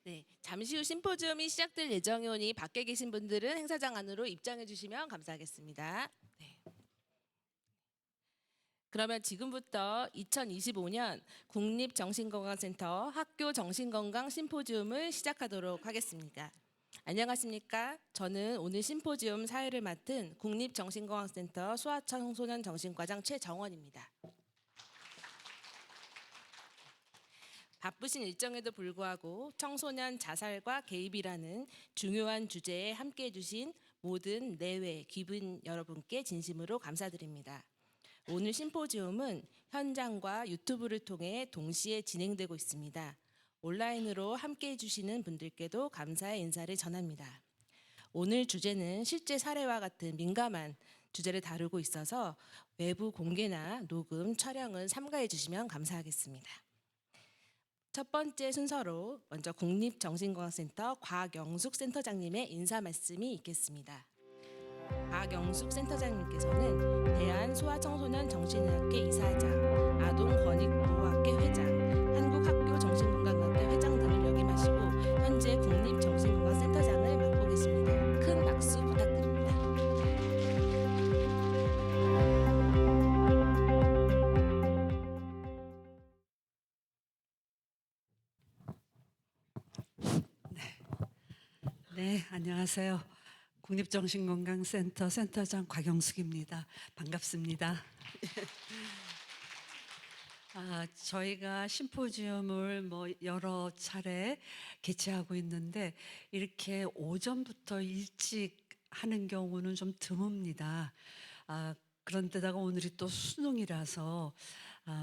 네, 잠시 후 심포지움이 시작될 예정이오니 밖에 계신 분들은 행사장 안으로 입장해 주시면 감사하겠습니다. 네. 그러면 지금부터 2025년 국립정신건강센터 학교 정신건강 심포지움을 시작하도록 하겠습니다. 안녕하십니까? 저는 오늘 심포지움 사회를 맡은 국립정신건강센터 소아청소년 정신과장 최정원입니다. 바쁘신 일정에도 불구하고 청소년 자살과 개입이라는 중요한 주제에 함께해 주신 모든 내외 귀빈 여러분께 진심으로 감사드립니다. 오늘 심포지움은 현장과 유튜브를 통해 동시에 진행되고 있습니다. 온라인으로 함께해 주시는 분들께도 감사의 인사를 전합니다. 오늘 주제는 실제 사례와 같은 민감한 주제를 다루고 있어서 외부 공개나 녹음, 촬영은 삼가해 주시면 감사하겠습니다. 첫 번째 순서로 먼저 국립정신건강센터 곽영숙 센터장님의 인사 말씀이 있겠습니다. 곽영숙 센터장님께서는 대한소아청소년 정신의학회 이사장, 아동권익보호학회 회장, 한국학교정신건강학회 회장 등을 역임하시고 현재 국립정신건강센터장을 맡고 계십니다. 큰 박수 부탁드립니다. 네, 안녕하세요. 국립정신건강센터 센터장 곽영숙입니다. 반갑습니다. 저희가 심포지움을 여러 차례 개최하고 있는데 이렇게 오전부터 일찍 하는 경우는 좀 드뭅니다. 그런데다가 오늘이 또 수능이라서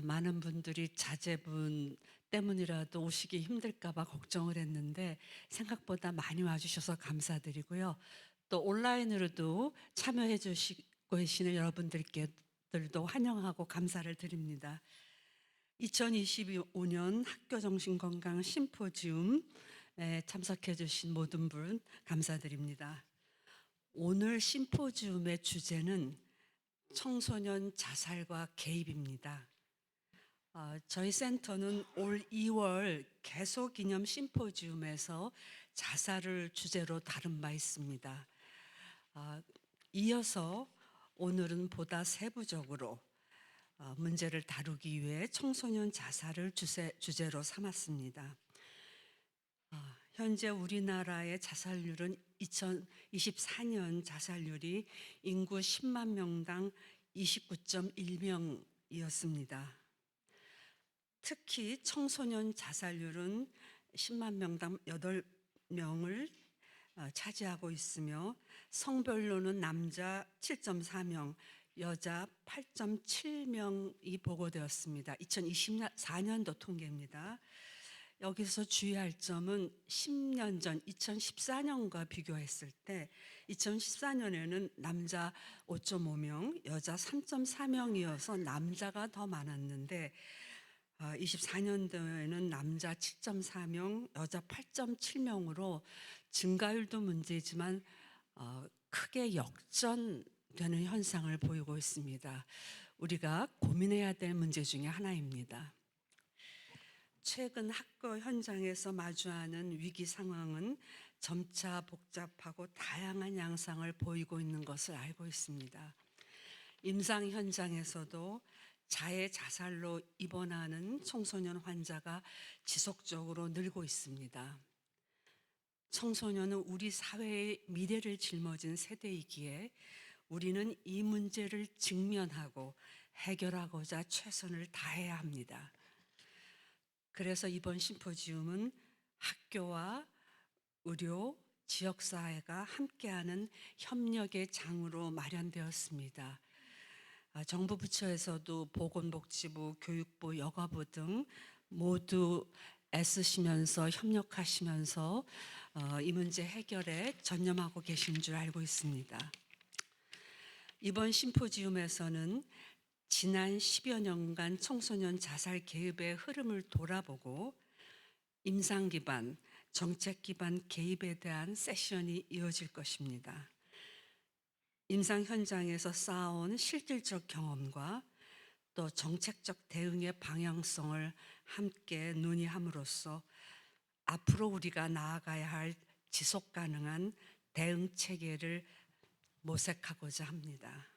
많은 분들이 자제분 때문이라도 오시기 힘들까 봐 걱정을 했는데 생각보다 많이 와주셔서 감사드리고요. 또 온라인으로도 참여해 주시고 계시는 여러분들께들도 환영하고 감사를 드립니다. 2025년 학교정신건강 심포지움에 참석해 주신 모든 분 감사드립니다. 오늘 심포지움의 주제는 청소년 자살과 개입입니다. 저희 센터는 올 2월 개소기념 심포지움에서 자살을 주제로 다룬 바 있습니다. 이어서 오늘은 보다 세부적으로 문제를 다루기 위해 청소년 자살을 주제로 삼았습니다. 현재 우리나라의 자살률은 2024년 자살률이 인구 10만 명당 29.1명이었습니다. 특히 청소년 자살률은 10만 명당 8명을 차지하고 있으며 성별로는 남자 7.4명, 여자 8.7명이 보고되었습니다. 2024년도 통계입니다. 여기서 주의할 점은 10년 전 2014년과 비교했을 때 2014년에는 남자 5.5명, 여자 3.4명이어서 남자가 더 많았는데 24년도에는 남자 7.4명, 여자 8.7명으로 증가율도 문제지만 크게 역전되는 현상을 보이고 있습니다. 우리가 고민해야 될 문제 중에 하나입니다. 최근 학교 현장에서 마주하는 위기 상황은 점차 복잡하고 다양한 양상을 보이고 있는 것을 알고 있습니다. 임상 현장에서도 자해 자살로 입원하는 청소년 환자가 지속적으로 늘고 있습니다. 청소년은 우리 사회의 미래를 짊어진 세대이기에 우리는 이 문제를 직면하고 해결하고자 최선을 다해야 합니다. 그래서 이번 심포지움은 학교와 의료, 지역사회가 함께하는 협력의 장으로 마련되었습니다. 정부 부처에서도 보건복지부, 교육부, 여가부 등 모두 애쓰시면서 협력하시면서 이 문제 해결에 전념하고 계신 줄 알고 있습니다. 이번 심포지움에서는 지난 10여 년간 청소년 자살 개입의 흐름을 돌아보고 임상 기반, 정책 기반 개입에 대한 세션이 이어질 것입니다. 임상 현장에서 쌓아온 실질적 경험과 또 정책적 대응의 방향성을 함께 논의함으로써 앞으로 우리가 나아가야 할 지속 가능한 대응 체계를 모색하고자 합니다.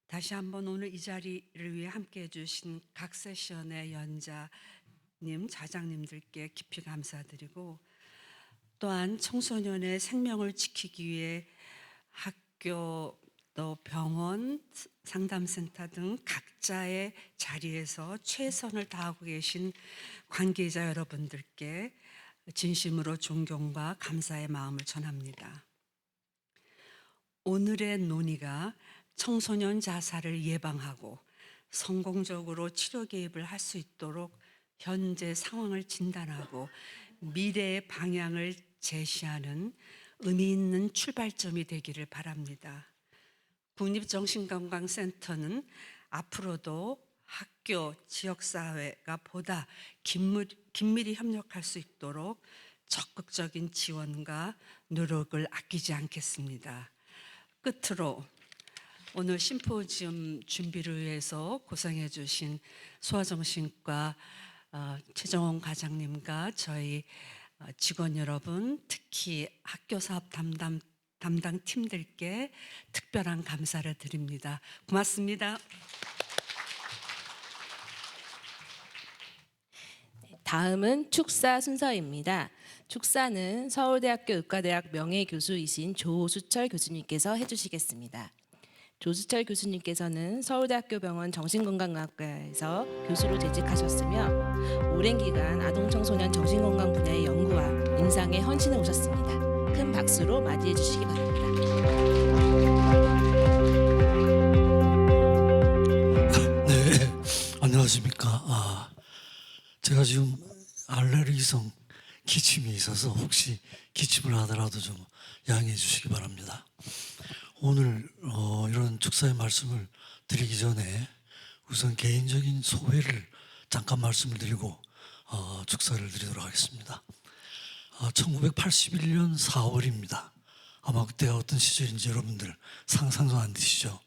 다시 한번 오늘 이 자리를 위해 함께해 주신 각 세션의 연자님, 자장님들께 깊이 감사드리고, 또한 청소년의 생명을 지키기 위해 학교, 또 병원, 상담센터 등 각자의 자리에서 최선을 다하고 계신 관계자 여러분들께 진심으로 존경과 감사의 마음을 전합니다. 오늘의 논의가 청소년 자살을 예방하고 성공적으로 치료 개입을 할 수 있도록 현재 상황을 진단하고 미래의 방향을 제시하는 의미 있는 출발점이 되기를 바랍니다. 국립정신건강센터는 앞으로도 학교, 지역사회가 보다 긴밀히 협력할 수 있도록 적극적인 지원과 노력을 아끼지 않겠습니다. 끝으로 오늘 심포지엄 준비를 위해서 고생해 주신 소아정신과 최정원 과장님과 저희 직원 여러분, 특히 학교사업 담당 팀들께 특별한 감사를 드립니다. 고맙습니다. 다음은 축사 순서입니다. 축사는 서울대학교 의과대학 명예교수이신 조수철 교수님께서 해주시겠습니다. 조수철 교수님께서는 서울대학교 병원 정신건강학과에서 교수로 재직하셨으며 오랜 기간 아동청소년 정신건강 분야의 연구와 임상에 헌신해 오셨습니다. 큰 박수로 맞이해 주시기 바랍니다. 네, 안녕하십니까. 제가 지금 알레르기성 기침이 있어서 혹시 기침을 하더라도 좀 양해해 주시기 바랍니다. 오늘 이런 축사의 말씀을 드리기 전에 우선 개인적인 소회를 잠깐 말씀을 드리고 축사를 드리도록 하겠습니다. 1981년 4월입니다. 아마 그때가 어떤 시절인지 여러분들 상상도 안 되시죠?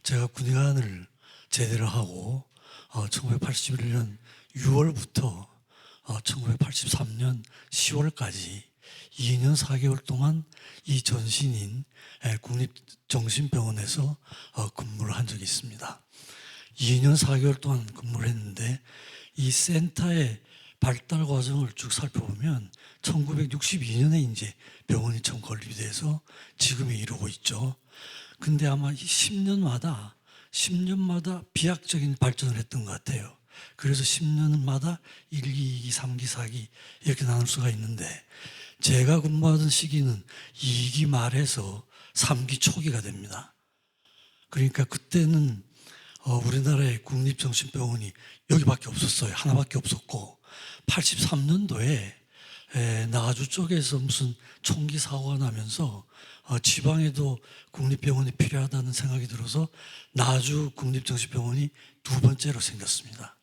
제가 군의관을 제대를 하고 1981년 6월부터 1983년 10월까지 2년 4개월 동안 이 전신인 국립정신병원에서 근무를 한 적이 있습니다. 2년 4개월 동안 근무를 했는데 이 센터의 발달 과정을 쭉 살펴보면 1962년에 이제 병원이 처음 건립이 돼서 지금에 이르고 있죠. 근데 아마 10년마다 비약적인 발전을 했던 것 같아요. 그래서 10년마다 1기, 2기, 3기, 4기 이렇게 나눌 수가 있는데 제가 근무하던 시기는 2기 말에서 3기 초기가 됩니다. 그러니까 그때는 우리나라의 국립정신병원이 여기밖에 없었어요. 하나밖에 없었고 83년도에 나주 쪽에서 무슨 총기 사고가 나면서 지방에도 국립병원이 필요하다는 생각이 들어서 나주 국립정신병원이 두 번째로 생겼습니다.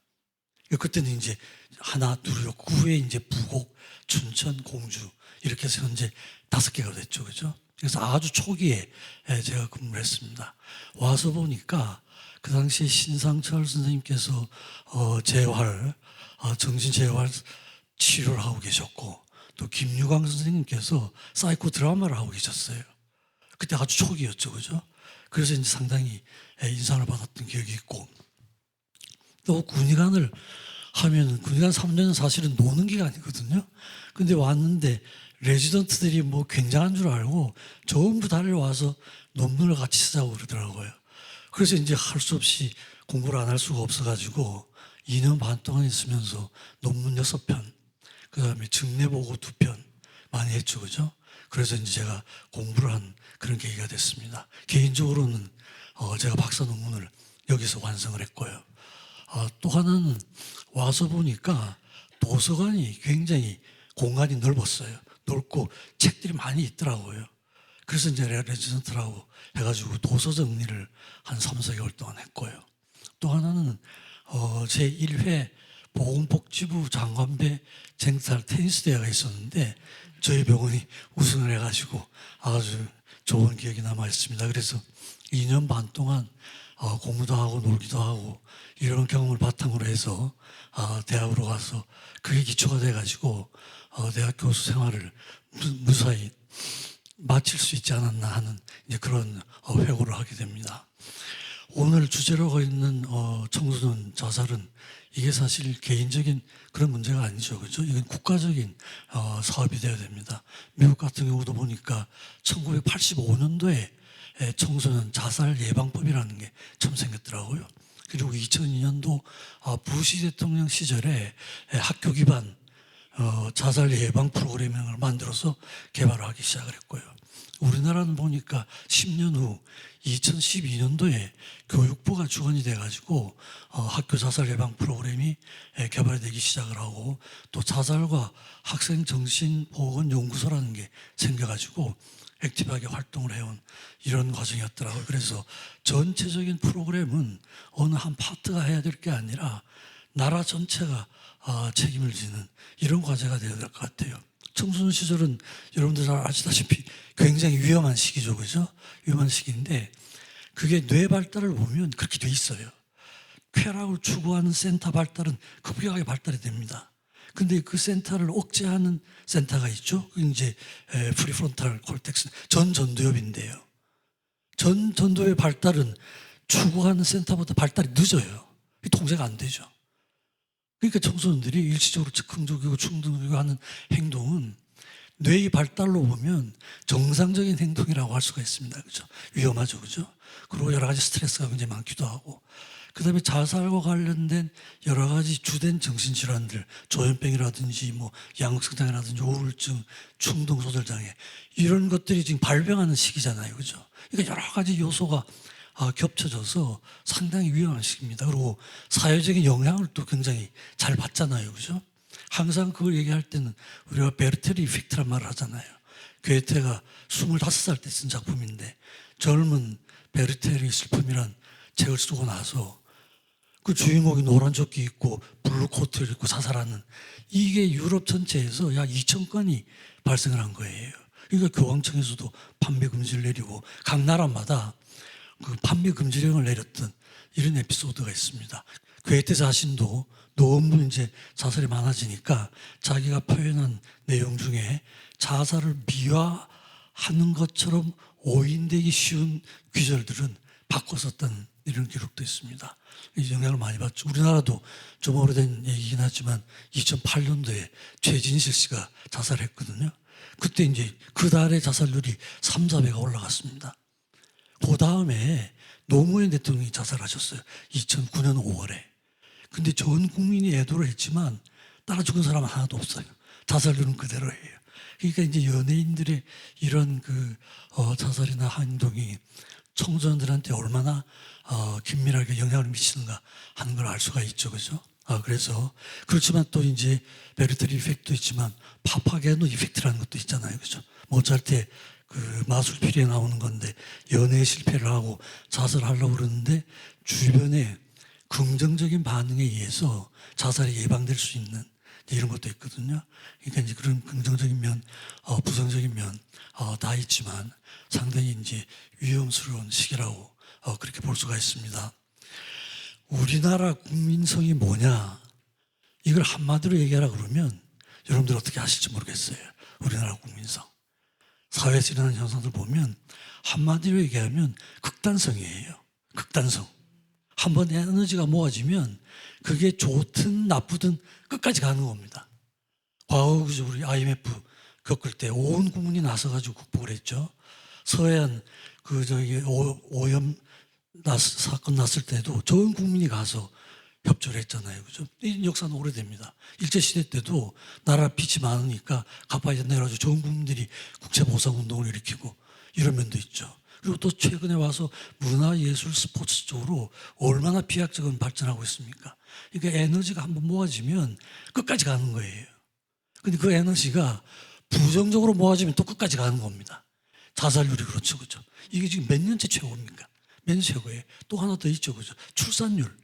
그때는 이제 하나, 둘이었고 그 후에 이제 부곡, 춘천, 공주 이렇게 해서 현재 5개가 됐죠, 그죠? 그래서 아주 초기에 제가 근무를 했습니다. 와서 보니까 그 당시에 신상철 선생님께서 정신재활 치료를 하고 계셨고 또 김유광 선생님께서 사이코 드라마를 하고 계셨어요. 그때 아주 초기였죠, 그죠? 그래서 이제 상당히 인상을 받았던 기억이 있고 또 군의관을 하면 군의관 3년은 사실은 노는 기간이거든요. 근데 왔는데 레지던트들이 뭐 굉장한 줄 알고 전부 달려와서 논문을 같이 쓰자고 그러더라고요. 그래서 이제 할 수 없이 공부를 안 할 수가 없어가지고 2년 반 동안 있으면서 논문 6편, 그 다음에 증례보고 2편 많이 했죠, 그죠? 그래서 이제 제가 공부를 한 그런 계기가 됐습니다. 개인적으로는 제가 박사 논문을 여기서 완성을 했고요. 또 하나는 와서 보니까 도서관이 굉장히 공간이 넓었어요. 넓고 책들이 많이 있더라고요. 그래서 이제 레지던트라고 해가지고 도서 정리를 한 3, 4개월 동안 했고요. 또 하나는 제1회 보건복지부 장관배 쟁탈 테니스 대회가 있었는데 저희 병원이 우승을 해가지고 아주 좋은 기억이 남아있습니다. 그래서 2년 반 동안 공부도 하고 놀기도 하고 이런 경험을 바탕으로 해서 대학으로 가서 그게 기초가 돼가지고 대학 교수 생활을 무사히 마칠 수 있지 않았나 하는 이제 그런 회고를 하게 됩니다. 오늘 주제로 하고 있는 청소년 자살은 이게 사실 개인적인 그런 문제가 아니죠, 그렇죠? 이건 국가적인 사업이 되어야 됩니다. 미국 같은 경우도 보니까 1985년도에 청소년 자살 예방법이라는 게 처음 생겼더라고요. 그리고 2002년도 부시 대통령 시절에 학교 기반 자살 예방 프로그램을 만들어서 개발하기 시작을 했고요. 우리나라는 보니까 10년 후 2012년도에 교육부가 주관이 돼가지고 학교 자살 예방 프로그램이 개발되기 시작을 하고 또 자살과 학생 정신보건 연구소라는 게 생겨가지고 액티브하게 활동을 해온 이런 과정이었더라고요. 그래서 전체적인 프로그램은 어느 한 파트가 해야 될 게 아니라 나라 전체가 책임을 지는 이런 과제가 되어야 될 것 같아요. 청소년 시절은 여러분들 잘 아시다시피 굉장히 위험한 시기죠, 그죠? 위험한 시기인데 그게 뇌 발달을 보면 그렇게 돼 있어요. 쾌락을 추구하는 센터 발달은 급격하게 발달이 됩니다. 근데 그 센터를 억제하는 센터가 있죠. 그게 이제 프리프론탈 콜텍스 전두엽인데요. 전두엽의 발달은 추구하는 센터보다 발달이 늦어요. 통제가 안 되죠. 그러니까 청소년들이 일시적으로 즉흥적이고 충동적이고 하는 행동은 뇌의 발달로 보면 정상적인 행동이라고 할 수가 있습니다. 그죠? 위험하죠. 그죠? 그리고 여러 가지 스트레스가 굉장히 많기도 하고. 그 다음에 자살과 관련된 여러 가지 주된 정신질환들, 조현병이라든지 뭐 양극성장애라든지 우울증, 충동조절장애 이런 것들이 지금 발병하는 시기잖아요. 그죠? 그러니까 여러 가지 요소가 겹쳐져서 상당히 위험한 시기입니다. 그리고 사회적인 영향을 또 굉장히 잘 받잖아요. 그죠? 항상 그걸 얘기할 때는 우리가 베르테르 이펙트란 말을 하잖아요. 괴테가 25살 때 쓴 작품인데 젊은 베르테르의 슬픔이란 책을 쓰고 나서 그 주인공이 노란 조끼 입고 블루 코트를 입고 자살하는 이게 유럽 전체에서 약 2,000건이 발생을 한 거예요. 그러니까 교황청에서도 판매 금지를 내리고 각 나라마다 그 판매 금지령을 내렸던 이런 에피소드가 있습니다. 괴테 자신도 너무 이제 자살이 많아지니까 자기가 표현한 내용 중에 자살을 미화하는 것처럼 오인되기 쉬운 귀절들은 바꿔 썼다는 이런 기록도 있습니다. 이 영향을 많이 받죠. 우리나라도 좀 오래된 얘기긴 하지만 2008년도에 최진실 씨가 자살했거든요. 그때 이제 그 달에 자살률이 3, 4배가 올라갔습니다. 그 다음에 노무현 대통령이 자살하셨어요. 2009년 5월에. 근데 전 국민이 애도를 했지만 따라 죽은 사람은 하나도 없어요. 자살률은 그대로예요. 그러니까 이제 연예인들의 이런 자살이나 행동이 청소년들한테 얼마나 긴밀하게 영향을 미치는가 하는 걸 알 수가 있죠, 그죠? 그래서 그렇지만 또 이제 베르테르 이펙트도 있지만 파파게노 이펙트라는 것도 있잖아요, 그죠? 모차르트의 그 마술피리에 나오는 건데 연애에 실패를 하고 자살하려고 그러는데 주변에 긍정적인 반응에 의해서 자살이 예방될 수 있는 이런 것도 있거든요. 그러니까 이제 그런 긍정적인 면, 부정적인 면 다 있지만 상당히 이제 위험스러운 시기라고 그렇게 볼 수가 있습니다. 우리나라 국민성이 뭐냐? 이걸 한마디로 얘기하라 그러면 여러분들 어떻게 아실지 모르겠어요. 우리나라 국민성. 사회에서 일어나는 현상들 보면 한마디로 얘기하면 극단성이에요. 극단성. 한번 에너지가 모아지면 그게 좋든 나쁘든 끝까지 가는 겁니다. 과거 우리 IMF 겪을 때 온 국민이 나서가지고 극복을 했죠. 서해안 오염 사건 났을 때도 전 국민이 가서 협조를 했잖아요. 그죠? 이 역사는 오래됩니다. 일제시대 때도 나라 빚이 많으니까 갚아야 된다 해가지고 전 국민들이 국제보상운동을 일으키고 이런 면도 있죠. 그리고 또 최근에 와서 문화, 예술, 스포츠 쪽으로 얼마나 비약적인 발전하고 있습니까? 그러니까 에너지가 한번 모아지면 끝까지 가는 거예요. 근데 그 에너지가 부정적으로 모아지면 또 끝까지 가는 겁니다. 자살률이 그렇죠, 그죠? 이게 지금 몇 년째 최고입니까? 몇 년 최고예요? 또 하나 더 있죠, 그죠? 출산율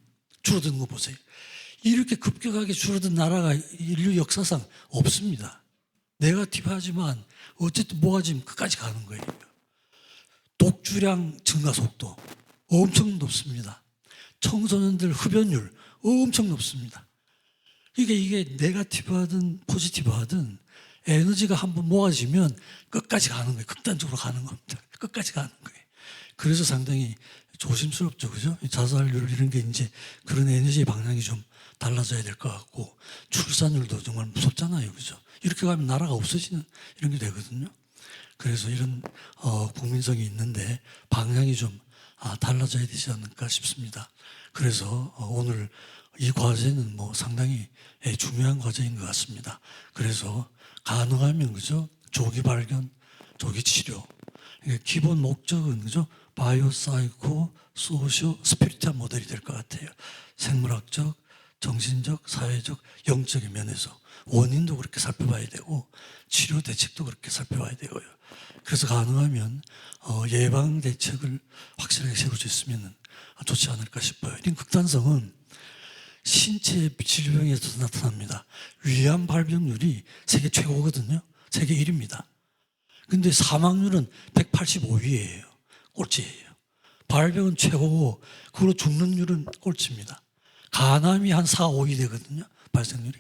줄어드는 거 보세요. 이렇게 급격하게 줄어든 나라가 인류 역사상 없습니다. 네거티브하지만 어쨌든 모아지면 끝까지 가는 거예요. 독주량 증가 속도 엄청 높습니다. 청소년들 흡연율 엄청 높습니다. 이게 네거티브하든 포지티브하든 에너지가 한번 모아지면 끝까지 가는 거예요. 극단적으로 가는 겁니다. 끝까지 가는 거예요. 그래서 상당히 조심스럽죠, 그죠? 자살률 이런 게 이제 그런 에너지의 방향이 좀 달라져야 될 것 같고, 출산율도 정말 무섭잖아요, 그죠? 이렇게 가면 나라가 없어지는 이런 게 되거든요. 그래서 이런 국민성이 있는데 방향이 좀 달라져야 되지 않을까 싶습니다. 그래서 오늘 이 과제는 뭐 상당히 중요한 과제인 것 같습니다. 그래서 가능하면 그죠? 조기 발견, 조기 치료. 기본 목적은 그죠? 바이오, 사이코, 소시오, 스피리트한 모델이 될 것 같아요. 생물학적, 정신적, 사회적, 영적인 면에서 원인도 그렇게 살펴봐야 되고 치료 대책도 그렇게 살펴봐야 되고요. 그래서 가능하면 예방 대책을 확실하게 세울 수 있으면 좋지 않을까 싶어요. 이런 극단성은 신체 질병에서도 나타납니다. 위암 발병률이 세계 최고거든요. 세계 1위입니다. 근데 사망률은 185위예요. 꼴찌예요. 발병은 최고고 그걸로 죽는 율은 꼴찌입니다. 간암이 한 4, 5위 되거든요. 발생률이.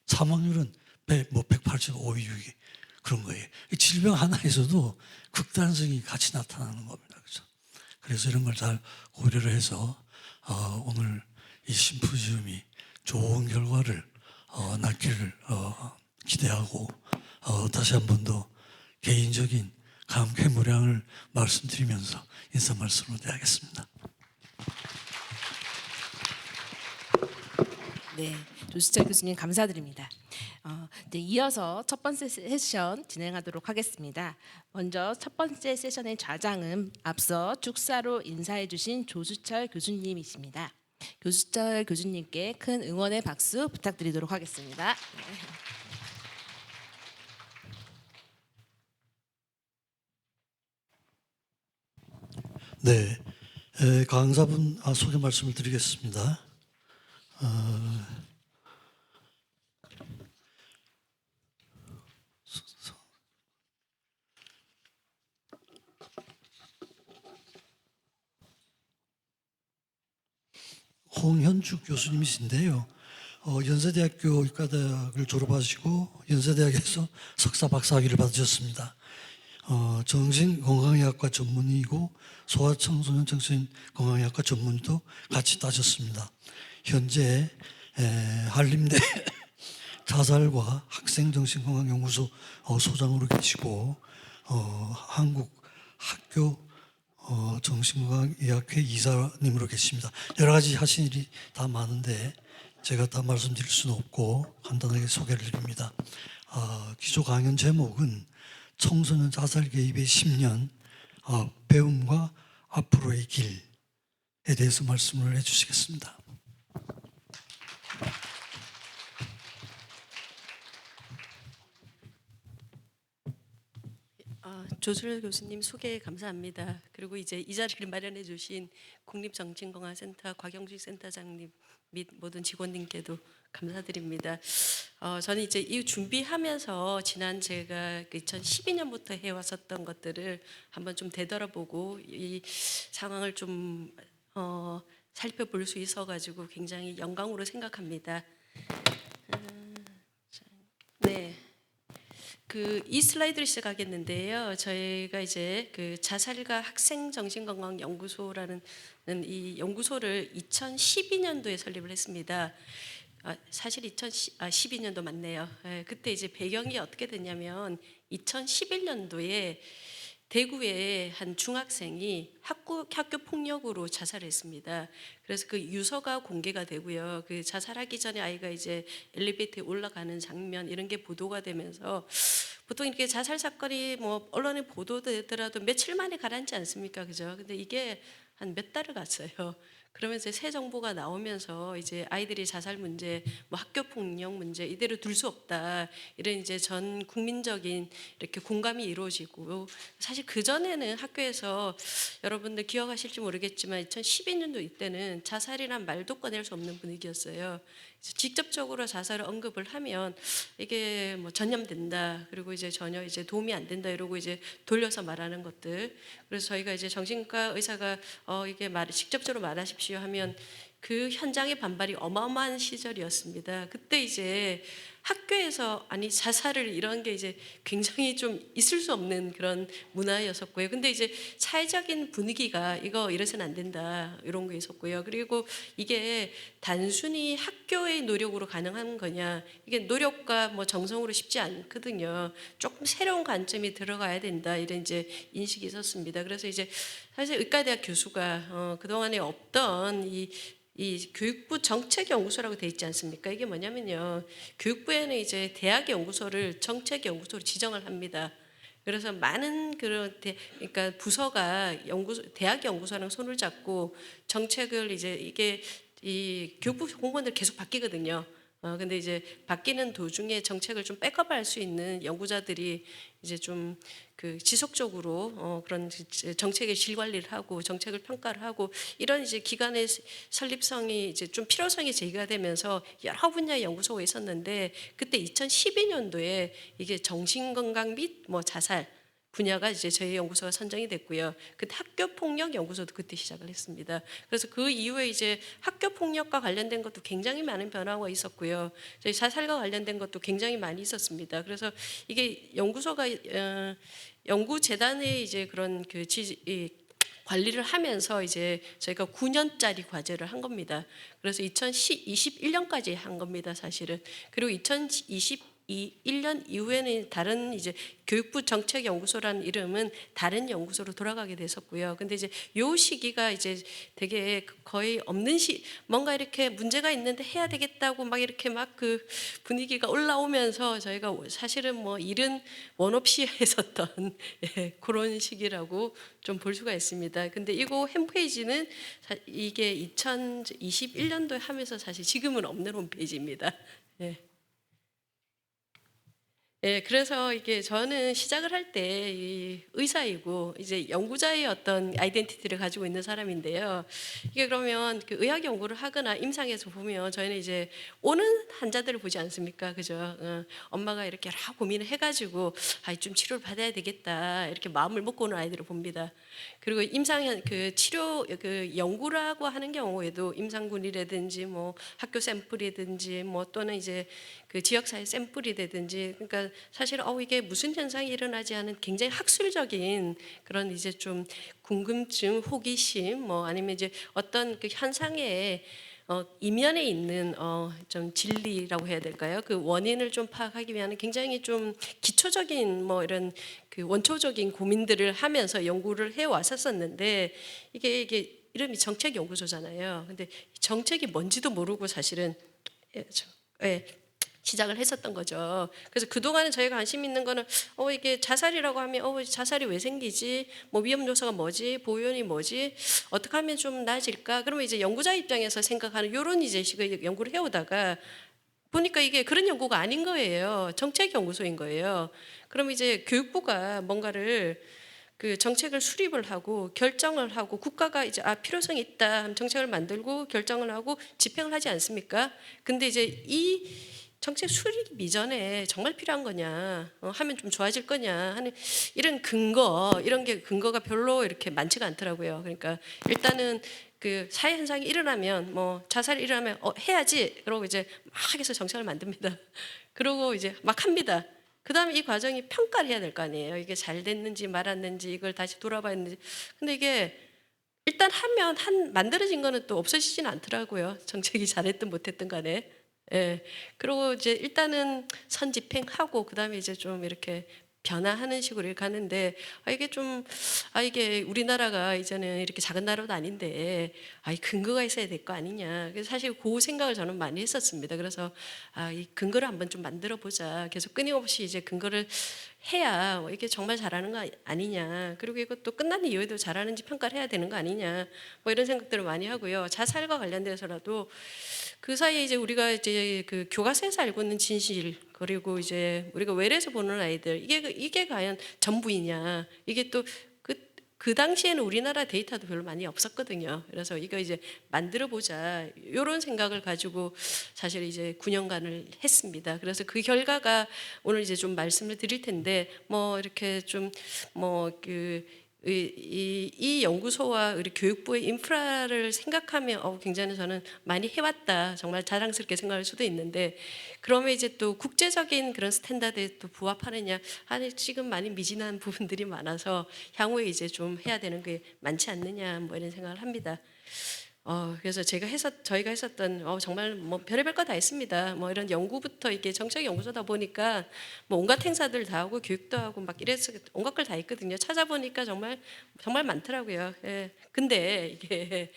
사망률은 185위, 6위 그런 거예요. 질병 하나에서도 극단성이 같이 나타나는 겁니다. 그렇죠? 그래서 이런 걸 잘 고려를 해서 오늘 이 심포지움이 좋은 결과를 낳기를 기대하고 다시 한 번 더 개인적인 감회무량을 말씀드리면서 인사 말씀을 드리겠습니다. 네, 조수철 교수님 감사드립니다. 네, 이어서 첫 번째 세션 진행하도록 하겠습니다. 먼저 첫 번째 세션의 좌장은 앞서 축사로 인사해 주신 조수철 교수님이십니다. 조수철 교수님께 큰 응원의 박수 부탁드리도록 하겠습니다. 네, 강사분 소개 말씀을 드리겠습니다. 홍현주 교수님이신데요. 연세대학교 의과대학을 졸업하시고 연세대학에서 석사 박사학위를 받으셨습니다. 정신건강의학과 전문의이고 소아청소년 정신건강의학과 전문의도 같이 따셨습니다. 현재 한림대 자살과 학생정신건강연구소 소장으로 계시고 한국학교 정신건강의학회 이사님으로 계십니다. 여러 가지 하신 일이 다 많은데 제가 다 말씀드릴 수는 없고 간단하게 소개를 드립니다. 기초 강연 제목은 청소년 자살 개입의 10년 배움과 앞으로의 길에 대해서 말씀을 해주시겠습니다. 조수철 교수님 소개 감사합니다. 그리고 이제 이 자리를 마련해 주신 국립정신건강센터 곽영식 센터장님 및 모든 직원님께도 감사드립니다. 저는 이제 이 준비하면서 지난 제가 2012년부터 해왔었던 것들을 한번 좀 되돌아보고 이 상황을 좀 살펴볼 수 있어가지고 굉장히 영광으로 생각합니다. 네. 이 슬라이드를 시작하겠는데요. 저희가 이제 자살과 학생 정신건강 연구소라는 이 연구소를 2012년도에 설립을 했습니다. 사실 2012년도 맞네요. 그때 이제 배경이 어떻게 됐냐면 2011년도에 대구의 한 중학생이 학교 폭력으로 자살했습니다. 그래서 그 유서가 공개가 되고요. 그 자살하기 전에 아이가 이제 엘리베이터에 올라가는 장면 이런 게 보도가 되면서 보통 이렇게 자살 사건이 뭐 언론에 보도되더라도 며칠 만에 가라앉지 않습니까, 그죠? 근데 이게 한 몇 달을 갔어요. 그러면서 새 정보가 나오면서 이제 아이들이 자살 문제, 뭐 학교 폭력 문제 이대로 둘 수 없다 이런 이제 전 국민적인 이렇게 공감이 이루어지고 사실 그 전에는 학교에서 여러분들 기억하실지 모르겠지만 2012년도 이때는 자살이란 말도 꺼낼 수 없는 분위기였어요. 직접적으로 자살을 언급을 하면 이게 뭐 전염된다, 그리고 이제 전혀 이제 도움이 안 된다 이러고 이제 돌려서 말하는 것들. 그래서 저희가 이제 정신과 의사가 이게 직접적으로 말하십시오 하면 그 현장의 반발이 어마어마한 시절이었습니다. 그때 이제 학교에서 아니 자살을 이런 게 이제 굉장히 좀 있을 수 없는 그런 문화였었고요. 근데 이제 사회적인 분위기가 이거 이래서는 안 된다 이런 게 있었고요. 그리고 이게 단순히 학교의 노력으로 가능한 거냐, 이게 노력과 뭐 정성으로 쉽지 않거든요. 조금 새로운 관점이 들어가야 된다 이런 이제 인식이 있었습니다. 그래서 이제 사실 의과대학 교수가 그동안에 없던 이 교육부 정책연구소라고 돼 있지 않습니까? 이게 뭐냐면요, 교육부에는 이제 대학연구소를 정책연구소로 지정을 합니다. 그래서 많은 그러니까 부서가 대학연구소랑 손을 잡고 정책을 이제 이게 이 교육부 공무원들 계속 바뀌거든요. 근데 이제 바뀌는 도중에 정책을 좀 백업할 수 있는 연구자들이 이제 좀 그 지속적으로 그런 정책의 질 관리를 하고 정책을 평가를 하고 이런 이제 기관의 설립성이 이제 좀 필요성이 제기가 되면서 여러 분야의 연구소가 있었는데, 그때 2012년도에 이게 정신건강 및 뭐 자살 분야가 이제 저희 연구소가 선정이 됐고요. 그때 학교폭력 연구소도 그때 시작을 했습니다. 그래서 그 이후에 이제 학교폭력과 관련된 것도 굉장히 많은 변화가 있었고요. 저희 자살과 관련된 것도 굉장히 많이 있었습니다. 그래서 이게 연구소가 연구재단의 이제 그런 관리를 하면서 이제 저희가 9년짜리 과제를 한 겁니다. 그래서 2021년까지 한 겁니다, 사실은. 그리고 2021년 이후에는 다른 이제 교육부 정책연구소라는 이름은 다른 연구소로 돌아가게 됐었고요. 근데 이제 요 시기가 이제 되게 거의 없는 뭔가 이렇게 문제가 있는데 해야 되겠다고 막 이렇게 막 그 분위기가 올라오면서 저희가 사실은 뭐 일은 원 없이 했었던 그런 시기라고 좀 볼 수가 있습니다. 근데 이거 홈페이지는 이게 2021년도에 하면서 사실 지금은 없는 홈페이지입니다. 예. 예, 그래서 이게 저는 시작을 할 때 의사이고 이제 연구자의 어떤 아이덴티티를 가지고 있는 사람인데요. 이게 그러면 그 의학 연구를 하거나 임상에서 보면 저희는 이제 오는 환자들을 보지 않습니까, 그죠? 엄마가 이렇게 여러 고민을 해가지고 좀 치료를 받아야 되겠다 이렇게 마음을 먹고 오는 아이들을 봅니다. 그리고 임상 그 치료 그 연구라고 하는 경우에도 임상군이라든지 뭐 학교 샘플이든지 뭐 또는 이제 그 지역사회 샘플이라든지, 그러니까 사실 이게 무슨 현상이 일어나지 않은 굉장히 학술적인 그런 이제 좀 궁금증, 호기심, 뭐 아니면 이제 어떤 그 현상의 이면에 있는 좀 진리라고 해야 될까요? 그 원인을 좀 파악하기 위한 굉장히 좀 기초적인 뭐 이런 그 원초적인 고민들을 하면서 연구를 해 왔었었는데, 이게 이름이 정책연구소잖아요. 근데 정책이 뭔지도 모르고 사실은 시작을 했었던 거죠. 그래서 그동안은 저희가 관심 있는 거는 이게 자살이라고 하면 자살이 왜 생기지? 뭐 위험 요소가 뭐지? 보호원이 뭐지? 어떻게 하면 좀 나아질까? 그러면 이제 연구자 입장에서 생각하는 이런 이제 식의 연구를 해오다가 보니까 이게 그런 연구가 아닌 거예요. 정책 연구소인 거예요. 그럼 이제 교육부가 뭔가를 그 정책을 수립을 하고 결정을 하고 국가가 이제 필요성이 있다 하면 정책을 만들고 결정을 하고 집행을 하지 않습니까? 근데 이제 이 정책 수립 이전에 정말 필요한 거냐, 하면 좀 좋아질 거냐 하는 이런 이런 게 근거가 별로 이렇게 많지가 않더라고요. 그러니까 일단은 그 사회 현상이 일어나면 뭐 자살이 일어나면 해야지 그러고 이제 막 해서 정책을 만듭니다. 그러고 이제 막 합니다. 그 다음에 이 과정이 평가를 해야 될 거 아니에요. 이게 잘 됐는지 말았는지 이걸 다시 돌아봐야 했는지. 근데 이게 일단 하면 만들어진 거는 또 없어지지는 않더라고요. 정책이 잘했든 못했든 간에. 예. 그리고 이제 일단은 선집행하고 그다음에 이제 좀 이렇게 변화하는 식으로 가는데 이게 좀 이게 우리나라가 이제는 이렇게 작은 나라도 아닌데 근거가 있어야 될 거 아니냐. 그래서 사실 그 생각을 저는 많이 했었습니다. 그래서 이 근거를 한번 좀 만들어 보자. 계속 끊임없이 이제 근거를 해야 이게 정말 잘하는 거 아니냐. 그리고 이것도 끝난 이후에도 잘하는지 평가를 해야 되는 거 아니냐. 뭐 이런 생각들을 많이 하고요. 자살과 관련돼서라도 그 사이에 이제 우리가 이제 그 교과서에서 알고 있는 진실, 그리고 이제 우리가 외래에서 보는 아이들, 이게 과연 전부이냐, 이게 또 그 당시에는 우리나라 데이터도 별로 많이 없었거든요. 그래서 이거 이제 만들어 보자 이런 생각을 가지고 사실 이제 9년간을 했습니다. 그래서 그 결과가 오늘 이제 좀 말씀을 드릴 텐데 뭐 이렇게 좀 뭐 이 연구소와 우리 교육부의 인프라를 생각하면 굉장히 저는 많이 해왔다 정말 자랑스럽게 생각할 수도 있는데 그러면 이제 또 국제적인 그런 스탠다드에 또 부합하느냐 아니 지금 많이 미진한 부분들이 많아서 향후에 이제 좀 해야 되는 게 많지 않느냐 뭐 이런 생각을 합니다. 그래서 저희가 했었던 정말 뭐 별의별 거 다 했습니다. 뭐 이런 연구부터 이게 정책 연구소다 보니까 뭐 온갖 행사들 다 하고 교육도 하고 막 이래서 온갖 걸 다 했거든요. 찾아보니까 정말 많더라고요. 예. 근데 이게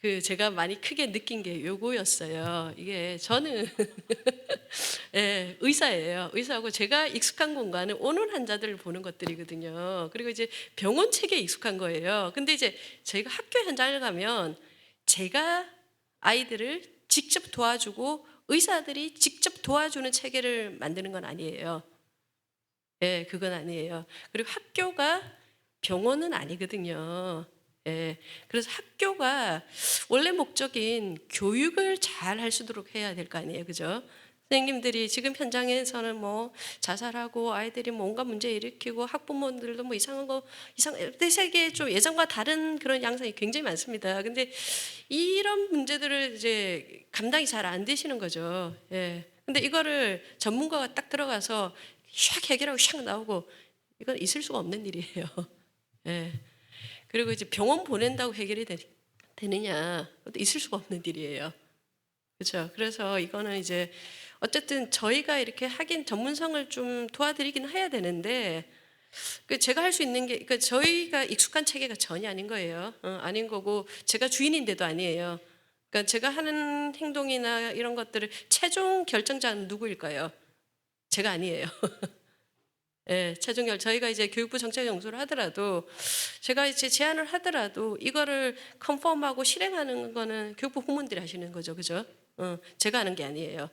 그 제가 많이 크게 느낀 게 요거였어요. 이게 저는 예, 의사예요. 의사하고 제가 익숙한 공간은 오는 환자들을 보는 것들이거든요. 그리고 이제 병원 체계에 익숙한 거예요. 근데 이제 저희가 학교 현장을 가면 제가 아이들을 직접 도와주고 의사들이 직접 도와주는 체계를 만드는 건 아니에요. 예, 그건 아니에요. 그리고 학교가 병원은 아니거든요. 예, 그래서 학교가 원래 목적인 교육을 잘 할 수 있도록 해야 될 거 아니에요, 그죠? 선생님들이 지금 현장에서는 뭐 자살하고 아이들이 뭐 온갖 문제 일으키고 학부모들도 뭐 이상한 세계 좀 예전과 다른 그런 양상이 굉장히 많습니다. 근데 이런 문제들을 이제 감당이 잘 안 되시는 거죠. 예. 근데 이거를 전문가가 딱 들어가서 샥 해결하고 샥 나오고 이건 있을 수가 없는 일이에요. 예. 그리고 이제 병원 보낸다고 해결이 되느냐? 있을 수가 없는 일이에요. 그렇죠. 그래서 이거는 이제 어쨌든 저희가 이렇게 하긴 전문성을 좀 도와드리긴 해야 되는데 제가 할 수 있는 게 저희가 익숙한 체계가 전혀 아닌 거예요. 아닌 거고 제가 주인인데도 아니에요. 그러니까 제가 하는 행동이나 이런 것들을 최종 결정자는 누구일까요? 제가 아니에요. 예, 저희가 이제 교육부 정책연구소를 하더라도 제가 이제 제안을 하더라도 이거를 컨펌하고 실행하는 거는 교육부 후문들이 하시는 거죠, 그죠? 제가 하는 게 아니에요.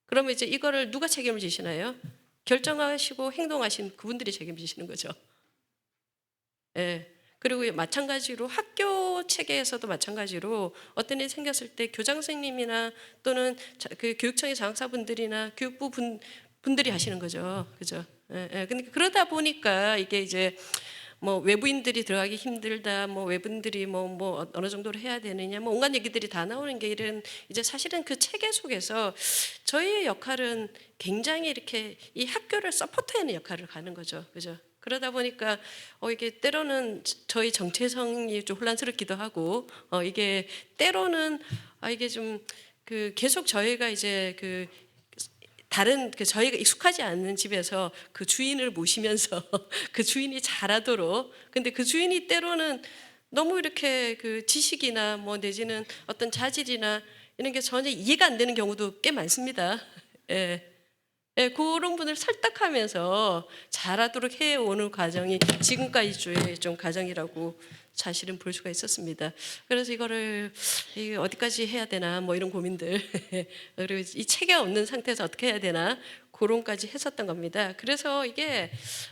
그러면 이제 이거를 누가 책임을 지시나요? 결정하시고 행동하신 그분들이 책임지시는 거죠. 예. 그리고 마찬가지로 학교 체계에서도 마찬가지로 어떤 일이 생겼을 때 교장 선생님이나 또는 그 교육청의 장사분들이나 교육부 분들이 하시는 거죠, 그죠? 예. 근데 그러다 보니까 이게 이제 뭐 외부인들이 들어가기 힘들다, 뭐 외부인들이 뭐 어느 정도로 해야 되느냐, 뭐 온갖 얘기들이 다 나오는 게 이런 이제 사실은 그 체계 속에서 저희의 역할은 굉장히 이렇게 이 학교를 서포트하는 역할을 가는 거죠, 그죠? 그러다 보니까 이게 때로는 저희 정체성이 좀 혼란스럽기도 하고 이게 때로는 이게 좀 그 계속 저희가 이제 그 다른 저희가 익숙하지 않는 집에서 그 주인을 모시면서 그 주인이 잘하도록 근데 그 주인이 때로는 너무 이렇게 그 지식이나 뭐 내지는 어떤 자질이나 이런 게 전혀 이해가 안 되는 경우도 꽤 많습니다. 예. 예, 그런 분을 설득하면서 잘하도록 해오는 과정이 지금까지의 좀 과정이라고 사실은 볼 수가 있었습니다. 그래서 이거를 어디까지 해야 되나 뭐 이런 고민들 그리고 이 체계 없는 상태에서 어떻게 해야 되나 그런까지 했었던 겁니다. 그래서 이게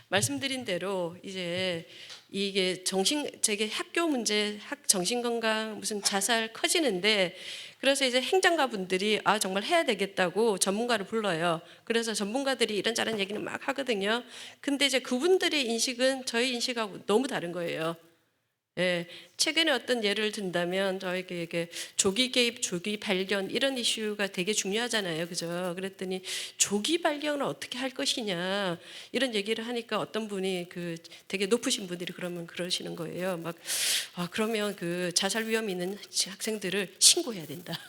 말씀드린 대로 이제 이게 제게 학교 문제, 정신건강 무슨 자살 커지는데 그래서 이제 행정가 분들이 정말 해야 되겠다고 전문가를 불러요. 그래서 전문가들이 이런저런 얘기는 막 하거든요. 근데 이제 그분들의 인식은 저희 인식하고 너무 다른 거예요. 예, 최근에 어떤 예를 든다면 저에게 이게 조기 개입, 조기 발견 이런 이슈가 되게 중요하잖아요, 그죠? 그랬더니 조기 발견을 어떻게 할 것이냐 이런 얘기를 하니까 어떤 분이 그 되게 높으신 분들이 그러시는 거예요. 막 그러면 그 자살 위험 있는 학생들을 신고해야 된다.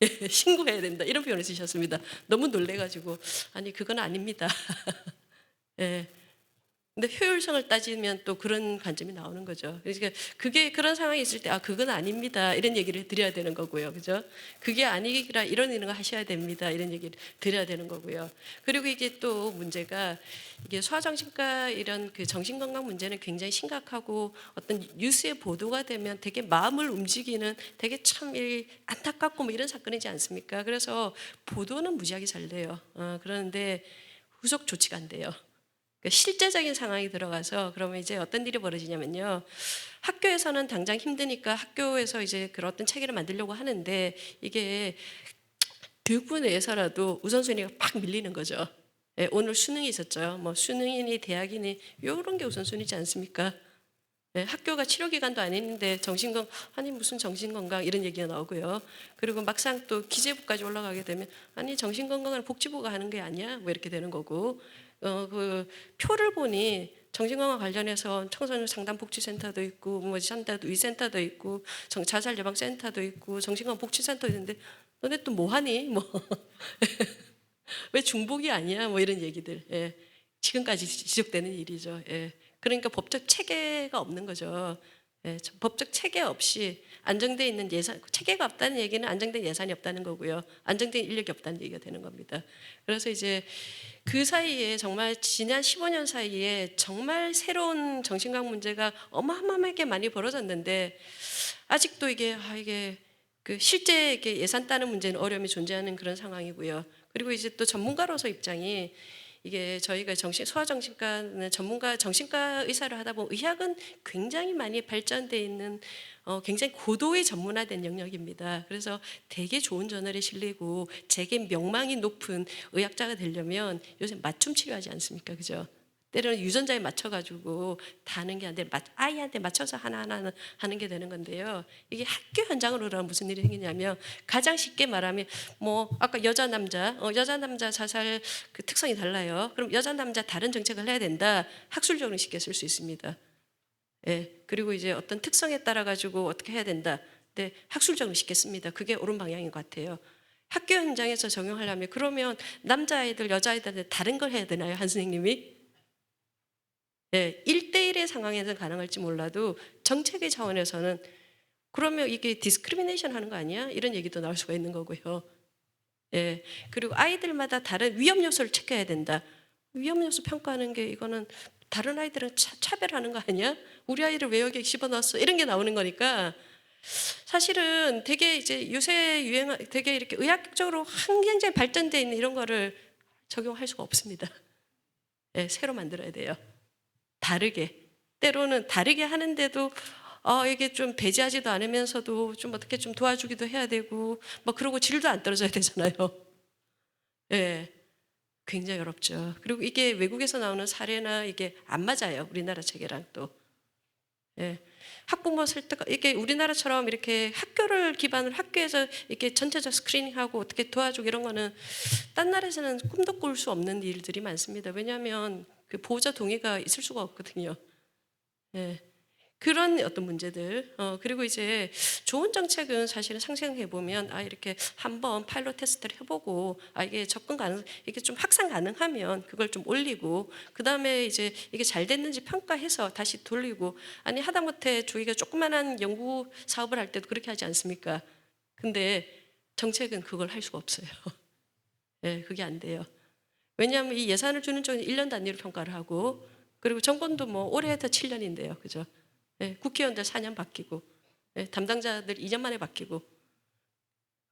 예, 신고해야 된다 이런 표현을 쓰셨습니다. 너무 놀래가지고 아니 그건 아닙니다. 예. 근데 효율성을 따지면 또 그런 관점이 나오는 거죠. 그러니까 그게 그런 상황이 있을 때 그건 아닙니다 이런 얘기를 드려야 되는 거고요, 그죠? 그게 아니라 이런 거 하셔야 됩니다 이런 얘기를 드려야 되는 거고요. 그리고 이게 또 문제가 이게 소아정신과 이런 그 정신건강 문제는 굉장히 심각하고 어떤 뉴스에 보도가 되면 되게 마음을 움직이는 되게 참 안타깝고 뭐 이런 사건이지 않습니까? 그래서 보도는 무지하게 잘 돼요. 그런데 후속 조치가 안 돼요. 그 실제적인 상황이 들어가서 그러면 이제 어떤 일이 벌어지냐면요. 학교에서는 당장 힘드니까 학교에서 이제 그런 어떤 체계를 만들려고 하는데 이게 교육부 내에서라도 우선순위가 팍 밀리는 거죠. 예, 오늘 수능이 있었죠. 뭐 수능이니 대학이니 이런 게 우선순위지 않습니까? 예, 학교가 치료 기간도 아닌데 아니 무슨 정신건강 이런 얘기가 나오고요. 그리고 막상 또 기재부까지 올라가게 되면 아니 정신건강은 복지부가 하는 게 아니야? 뭐 이렇게 되는 거고 그 표를 보니 정신건강 관련해서 청소년 상담복지센터도 있고 뭐 위센터도 있고 자살예방센터도 있고 정신건강 복지센터도 있는데 너네 또 뭐 하니? 뭐 왜 중복이 아니야? 뭐 이런 얘기들. 예. 지금까지 지속되는 일이죠. 예. 그러니까 법적 체계가 없는 거죠. 예. 법적 체계 없이 안정돼 있는 예산, 체계가 없다는 얘기는 안정된 예산이 없다는 거고요. 안정된 인력이 없다는 얘기가 되는 겁니다. 그래서 이제 그 사이에 정말 지난 15년 사이에 정말 새로운 정신과학 문제가 어마어마하게 많이 벌어졌는데 아직도 이게 그 실제 이렇게 예산 따는 문제는 어려움이 존재하는 그런 상황이고요. 그리고 이제 또 전문가로서 입장이 이게 저희가 소아정신과는 전문가 정신과 의사를 하다 보면 의학은 굉장히 많이 발전돼 있는 굉장히 고도의 전문화된 영역입니다. 그래서 되게 좋은 저널에 실리고 되게 명망이 높은 의학자가 되려면 요새 맞춤 치료하지 않습니까, 그죠? 때로는 유전자에 맞춰가지고 다 하는 게 아니라 아이한테 맞춰서 하나하나 하는 게 되는 건데요. 이게 학교 현장으로 그러면 무슨 일이 생기냐면 가장 쉽게 말하면 뭐 아까 여자 남자 자살 그 특성이 달라요. 그럼 여자 남자 다른 정책을 해야 된다. 학술적으로 쉽게 쓸 수 있습니다. 예. 그리고 이제 어떤 특성에 따라 가지고 어떻게 해야 된다. 네, 학술적으로 쉽게 씁니다. 그게 옳은 방향인 것 같아요. 학교 현장에서 적용하려면 그러면 남자아이들 여자아이들한테 다른 걸 해야 되나요, 한 선생님이? 예, 1대1의 상황에서는 가능할지 몰라도 정책의 차원에서는 그러면 이게 디스크리미네이션 하는 거 아니야? 이런 얘기도 나올 수가 있는 거고요. 예, 그리고 아이들마다 다른 위험 요소를 체크해야 된다. 위험 요소 평가하는 게 이거는 다른 아이들은 차별하는 거 아니야? 우리 아이를 왜 여기 집어넣었어? 이런 게 나오는 거니까 사실은 되게 이제 요새 되게 이렇게 의학적으로 굉장히 발전되어 있는 이런 거를 적용할 수가 없습니다. 예, 새로 만들어야 돼요. 다르게 때로는 다르게 하는데도 이게 좀 배제하지도 않으면서도 좀 어떻게 좀 도와주기도 해야 되고 뭐 그러고 질도 안 떨어져야 되잖아요. 예, 굉장히 어렵죠. 그리고 이게 외국에서 나오는 사례나 이게 안 맞아요. 우리나라 체계랑 또. 예, 학부모 설득 이게 우리나라처럼 이렇게 학교를 기반으로 학교에서 이렇게 전체적 스크리닝하고 어떻게 도와주고 이런 거는 딴 나라에서는 꿈도 꿀 수 없는 일들이 많습니다. 왜냐하면 그 보호자 동의가 있을 수가 없거든요. 예. 그런 어떤 문제들 그리고 이제 좋은 정책은 사실은 상생해 보면 이렇게 한번 파일럿 테스트를 해보고 이게 접근 가능 이게 좀 확산 가능하면 그걸 좀 올리고 그 다음에 이제 이게 잘 됐는지 평가해서 다시 돌리고 아니 하다못해 저희가 조그만한 연구 사업을 할 때도 그렇게 하지 않습니까? 근데 정책은 그걸 할 수가 없어요. 예, 그게 안 돼요. 왜냐하면 이 예산을 주는 쪽은 1년 단위로 평가를 하고 그리고 정권도 뭐 올해 해도 7년인데요. 그죠? 예, 국회의원들 4년 바뀌고 예, 담당자들 2년 만에 바뀌고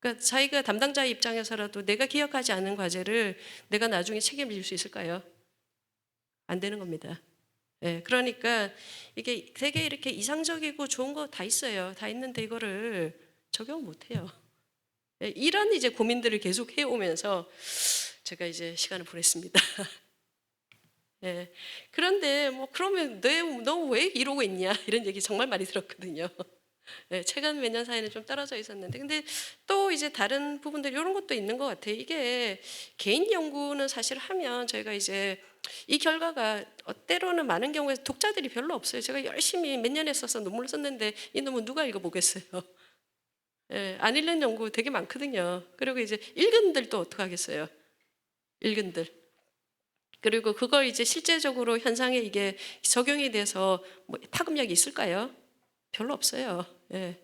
그러니까 자기가 담당자의 입장에서라도 내가 기억하지 않은 과제를 내가 나중에 책임을 질 수 있을까요? 안 되는 겁니다. 예, 그러니까 이게 되게 이렇게 이상적이고 좋은 거 다 있어요. 다 있는데 이거를 적용 못 해요. 예, 이런 이제 고민들을 계속 해오면서 제가 이제 시간을 보냈습니다. 예. 그런데 뭐 그러면 너 왜 이러고 있냐 이런 얘기 정말 많이 들었거든요. 예, 최근 몇 년 사이는 좀 떨어져 있었는데 근데 또 이제 다른 부분들 이런 것도 있는 것 같아요. 이게 개인 연구는 사실 하면 저희가 이제 이 결과가 때로는 많은 경우에 독자들이 별로 없어요. 제가 열심히 몇 년에 써서 논문을 썼는데 이 논문 누가 읽어보겠어요. 예, 안 읽는 연구 되게 많거든요. 그리고 이제 읽은들도 어떡하겠어요. 읽은들. 그리고 그걸 이제 실제적으로 현상에 이게 적용이 돼서 뭐 파급력이 있을까요? 별로 없어요. 예.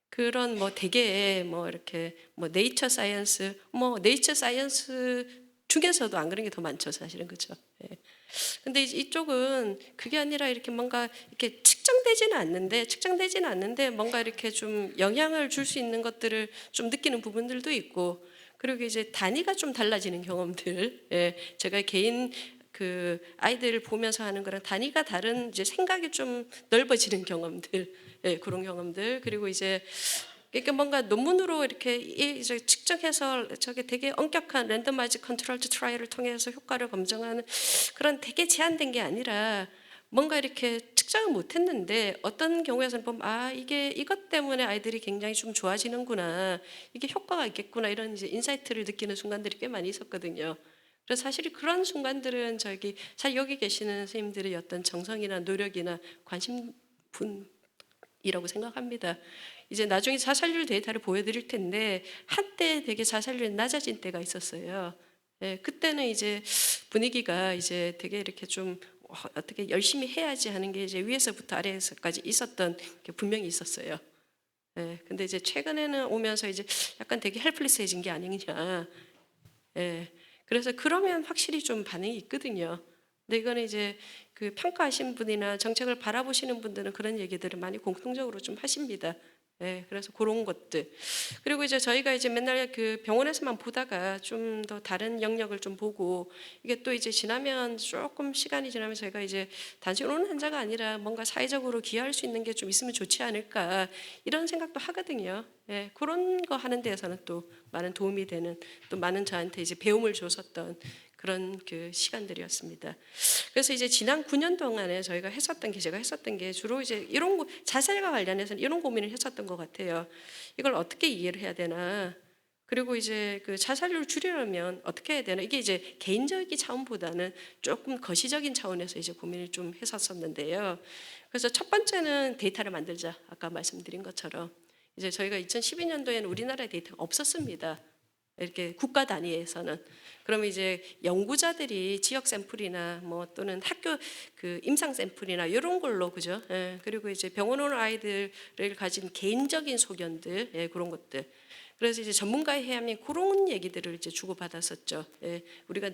그런 뭐 되게 뭐 이렇게 뭐 네이처 사이언스 중에서도 안 그런 게 더 많죠, 사실은. 그렇죠. 예. 근데 이쪽은 그게 아니라 이렇게 뭔가 이렇게 측정되지는 않는데 뭔가 이렇게 좀 영향을 줄 수 있는 것들을 좀 느끼는 부분들도 있고 그리고 이제 단위가 좀 달라지는 경험들. 예, 제가 개인 그 아이들을 보면서 하는 거랑 단위가 다른 이제 생각이 좀 넓어지는 경험들, 예, 그런 경험들. 그리고 이제 이렇게 뭔가 논문으로 이렇게 이제 측정해서 저게 되게 엄격한 랜덤마이즈 컨트롤드 트라이얼을 통해서 효과를 검증하는 그런 되게 제한된 게 아니라 뭔가 이렇게 측정을 못했는데 어떤 경우에서는 보면 아 이게 이것 때문에 아이들이 굉장히 좀 좋아지는구나, 이게 효과가 있겠구나, 이런 이제 인사이트를 느끼는 순간들이 꽤 많이 있었거든요. 그래서 사실 그런 순간들은 저기 사실 여기 계시는 선생님들의 어떤 정성이나 노력이나 관심 분이라고 생각합니다. 이제 나중에 자살률 데이터를 보여드릴 텐데 한때 되게 자살률이 낮아진 때가 있었어요. 예, 그때는 이제 분위기가 이제 되게 이렇게 좀 어떻게 열심히 해야지 하는 게 이제 위에서부터 아래에서까지 있었던 게 분명히 있었어요. 예, 근데 이제 최근에는 오면서 이제 약간 되게 헬플리스해진 게 아니냐. 예, 그래서 그러면 확실히 좀 반응이 있거든요. 근데 이거는 이제 그 평가하신 분이나 정책을 바라보시는 분들은 그런 얘기들을 많이 공통적으로 좀 하십니다. 예, 그래서 그런 것들. 그리고 이제 저희가 이제 맨날 그 병원에서만 보다가 좀 더 다른 영역을 좀 보고 이게 또 이제 지나면 조금 시간이 지나면 저희가 이제 단순히 오는 환자가 아니라 뭔가 사회적으로 기여할 수 있는 게 좀 있으면 좋지 않을까 이런 생각도 하거든요. 예, 그런 거 하는 데에서는 또 많은 도움이 되는, 또 많은 저한테 이제 배움을 줬었던 그런 그 시간들이었습니다. 그래서 이제 지난 9년 동안에 저희가 제가 했었던 게 주로 이제 이런 자살과 관련해서 이런 고민을 했었던 것 같아요. 이걸 어떻게 이해를 해야 되나? 그리고 이제 그 자살률을 줄이려면 어떻게 해야 되나? 이게 이제 개인적인 차원보다는 조금 거시적인 차원에서 이제 고민을 좀 했었었는데요. 그래서 첫 번째는 데이터를 만들자. 아까 말씀드린 것처럼 이제 저희가 2012년도에는 우리나라에 데이터가 없었습니다. 이렇게 국가 단위에서는. 그러면 이제 연구자들이 지역 샘플이나 뭐 또는 학교 그 임상 샘플이나 이런 걸로, 그죠? 예, 그리고 이제 병원 온 아이들을 가진 개인적인 소견들, 예, 그런 것들. 그래서 이제 전문가의 해야하면 그런 얘기들을 이제 주고받았었죠. 예, 우리가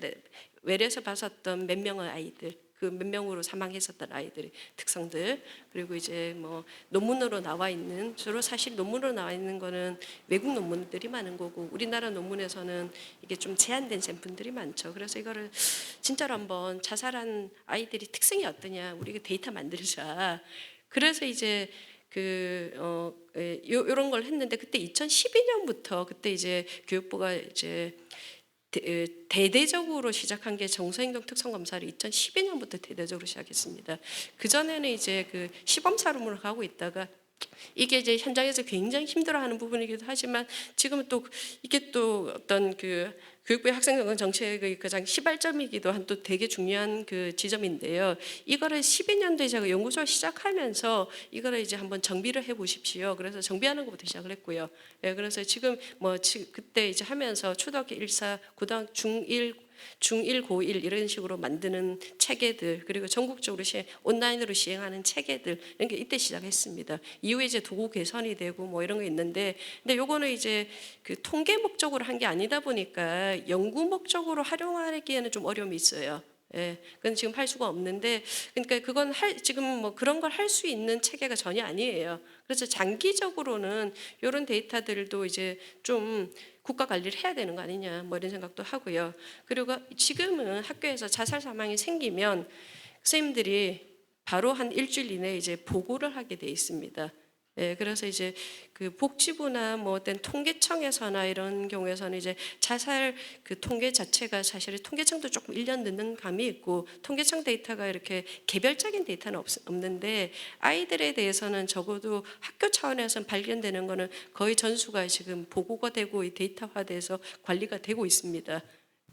외래에서 봤었던 몇 명의 아이들, 그 몇 명으로 사망했었던 아이들의 특성들, 그리고 이제 뭐 논문으로 나와 있는, 주로 사실 논문으로 나와 있는 거는 외국 논문들이 많은 거고 우리나라 논문에서는 이게 좀 제한된 샘플들이 많죠. 그래서 이거를 진짜로 한번 자살한 아이들이 특성이 어떠냐, 우리가 데이터 만들자. 그래서 이제 요런 걸 했는데 그때 2012년부터 그때 이제 교육부가 이제 대대적으로 시작한 게 정서행동 특성 검사를 2012년부터 대대적으로 시작했습니다. 그 전에는 이제 그 시범 사람으로 가고 있다가 이게 이제 현장에서 굉장히 힘들어하는 부분이기도 하지만 지금은 또 이게 또 어떤 그 교육부의 학생정책 정책의 가장 시발점이기도 한 또 되게 중요한 그 지점인데요. 이거를 12년도에 제가 연구소 시작하면서 이거를 이제 한번 정비를 해 보십시오. 그래서 정비하는 것부터 시작을 했고요. 예, 그래서 지금 뭐 그때 이제 하면서 초등학교 1사, 고등학교 중1, 고1 이런 식으로 만드는 체계들, 그리고 전국적으로 온라인으로 시행하는 체계들, 이런 게 이때 시작했습니다. 이후에 이제 도구 개선이 되고 뭐 이런 거 있는데, 근데 요거는 이제 그 통계 목적으로 한 게 아니다 보니까 연구 목적으로 활용하기에는 좀 어려움이 있어요. 예, 그건 지금 할 수가 없는데, 그러니까 그건 지금 뭐 그런 걸 할 수 있는 체계가 전혀 아니에요. 그래서 장기적으로는 이런 데이터들도 이제 좀 국가 관리를 해야 되는 거 아니냐, 뭐 이런 생각도 하고요. 그리고 지금은 학교에서 자살 사망이 생기면 선생님들이 바로 한 일주일 이내에 이제 보고를 하게 돼 있습니다. 예, 그래서 이제 그 복지부나 뭐 어떤 통계청에서나 이런 경우에서는 이제 자살 그 통계 자체가 사실 통계청도 조금 1년 늦는 감이 있고 통계청 데이터가 이렇게 개별적인 데이터는 없는데 아이들에 대해서는 적어도 학교 차원에서 발견되는 거는 거의 전수가 지금 보고가 되고 데이터화돼서 관리가 되고 있습니다.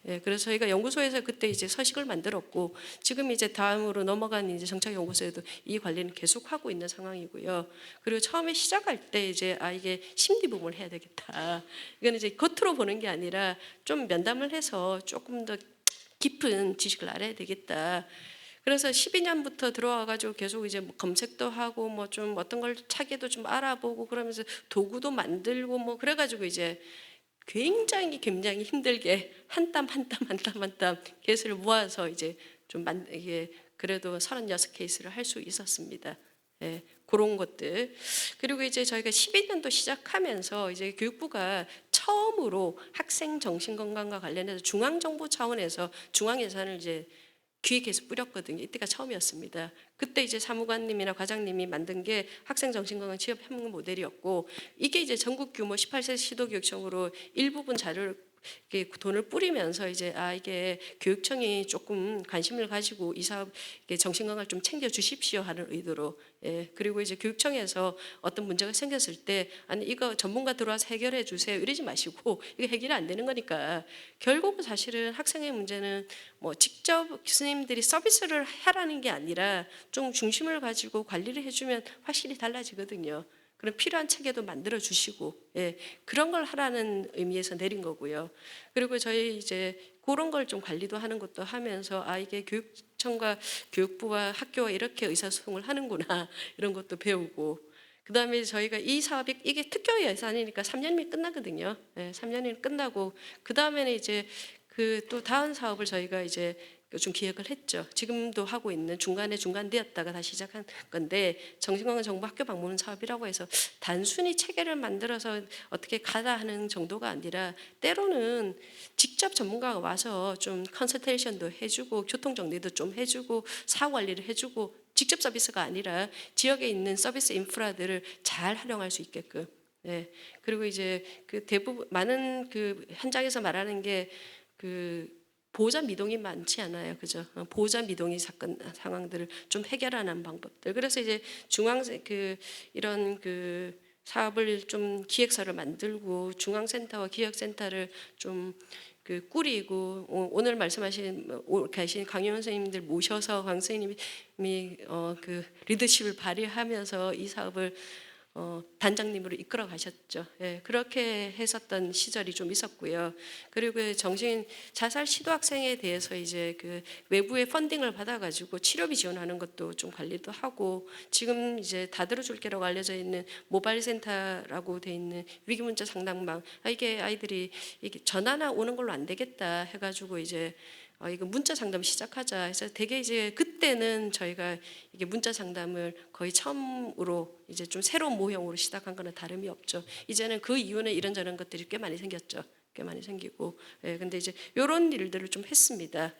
예, 그래서 저희가 연구소에서 그때 이제 서식을 만들었고 지금 이제 다음으로 넘어간 이제 정착연구소에도 이 관리는 계속 하고 있는 상황이고요. 그리고 처음에 시작할 때 이제 이게 심리 부분을 해야 되겠다. 이거는 이제 겉으로 보는 게 아니라 좀 면담을 해서 조금 더 깊은 지식을 알아야 되겠다. 그래서 12년부터 들어와가지고 계속 이제 뭐 검색도 하고 뭐 좀 어떤 걸 차기도 좀 알아보고 그러면서 도구도 만들고 뭐 그래가지고 이제 굉장히 힘들게 한 땀 한 땀 케이스를 모아서 이제 좀 이게 그래도 36케이스를 할 수 있었습니다. 예, 그런 것들. 그리고 이제 저희가 12년도 시작하면서 이제 교육부가 처음으로 학생 정신건강과 관련해서 중앙정부 차원에서 중앙 예산을 이제 기획해서 뿌렸거든요. 이때가 처음이었습니다. 그때 이제 사무관님이나 과장님이 만든 게 학생 정신건강 취업 협력 모델이었고, 이게 이제 전국 규모 18세 시도교육청으로 일부분 자료를 이렇게 돈을 뿌리면서 이제 이게 교육청이 조금 관심을 가지고 이 사업 정신건강을 좀 챙겨 주십시오 하는 의도로, 그리고 이제 교육청에서 어떤 문제가 생겼을 때 아니 이거 전문가 들어와서 해결해 주세요 이러지 마시고, 이거 해결이 안 되는 거니까 결국은 사실은 학생의 문제는 뭐 직접 교수님들이 서비스를 하라는 게 아니라 좀 중심을 가지고 관리를 해주면 확실히 달라지거든요. 그런 필요한 체계도 만들어 주시고, 그런 걸 하라는 의미에서 내린 거고요. 그리고 저희 이제 그런 걸 좀 관리도 하는 것도 하면서 이게 교육청과 교육부와 학교와 이렇게 의사소통을 하는구나 이런 것도 배우고, 그다음에 저희가 이 사업이 이게 특교 예산이니까 3년이면 끝나거든요. 3년이 끝나고 그 다음에는 이제 그 또 다음 사업을 저희가 이제 좀 기획을 했죠. 지금도 하고 있는 중간되었다가 다시 시작한 건데, 정신건강 정보 학교 방문 사업이라고 해서 단순히 체계를 만들어서 어떻게 가다 하는 정도가 아니라 때로는 직접 전문가가 와서 좀 컨설테이션도 해주고 교통 정리도 좀 해주고 사후 관리를 해주고, 직접 서비스가 아니라 지역에 있는 서비스 인프라들을 잘 활용할 수 있게끔. 그리고 이제 그 대부분 많은 그 현장에서 말하는 게 그 보호자 미동이 많지 않아요, 그죠? 보호자 미동이 사건 상황들을 좀 해결하는 방법들. 그래서 이제 이런 그 사업을 좀 기획서를 만들고 중앙센터와 기획센터를 좀 그 꾸리고, 오늘 말씀하신 계신 강연 선생님들 모셔서 강 선생님이 그 리더십을 발휘하면서 이 사업을 단장님으로 이끌어 가셨죠. 그렇게 했었던 시절이 좀 있었고요. 그리고 자살 시도 학생에 대해서 이제 그 외부의 펀딩을 받아가지고 치료비 지원하는 것도 좀 관리도 하고, 지금 이제 다 들어줄게라고 알려져 있는 모바일 센터라고 돼 있는 위기문자 상담망, 이게 아이들이 이게 전화나 오는 걸로 안 되겠다 해가지고 이제 이거 문자 상담 시작하자 해서 되게 이제 그때는 저희가 이게 문자 상담을 거의 처음으로 이제 좀 새로운 모형으로 시작한 거는 다름이 없죠. 이제는 그 이후는 이런저런 것들이 꽤 많이 생겼죠. 꽤 많이 생기고, 근데 이제 이런 일들을 좀 했습니다.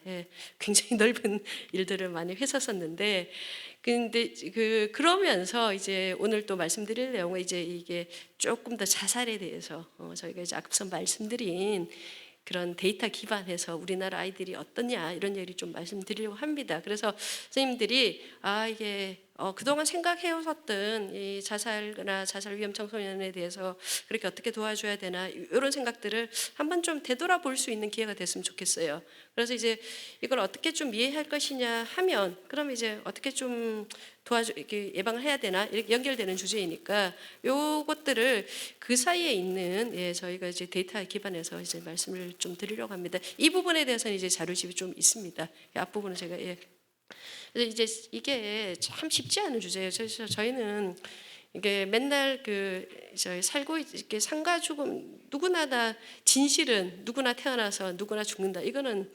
굉장히 넓은 일들을 많이 했었었는데, 근데 그러면서 이제 오늘 또 말씀드릴 내용은 이제 이게 조금 더 자살에 대해서 저희가 이제 앞서 말씀드린 그런 데이터 기반해서 우리나라 아이들이 어떠냐 이런 얘기를 좀 말씀드리려고 합니다. 그래서 선생님들이 이게 그동안 생각해오셨던 이 자살이나 자살 위험 청소년에 대해서 그렇게 어떻게 도와줘야 되나 이런 생각들을 한번 좀 되돌아볼 수 있는 기회가 됐으면 좋겠어요. 그래서 이제 이걸 어떻게 좀 이해할 것이냐 하면, 그럼 이제 어떻게 좀 이렇게 예방을 해야 되나 이렇게 연결되는 주제이니까 요것들을 그 사이에 있는 저희가 이제 데이터 기반해서 이제 말씀을 좀 드리려고 합니다. 이 부분에 대해서는 이제 자료집이 좀 있습니다. 앞부분은 제가 그래서 이제 이게 참 쉽지 않은 주제예요. 그래서 저희는 이게 맨날 저희 살고 이렇게 상가 죽음, 누구나 다 진실은 누구나 태어나서 누구나 죽는다. 이거는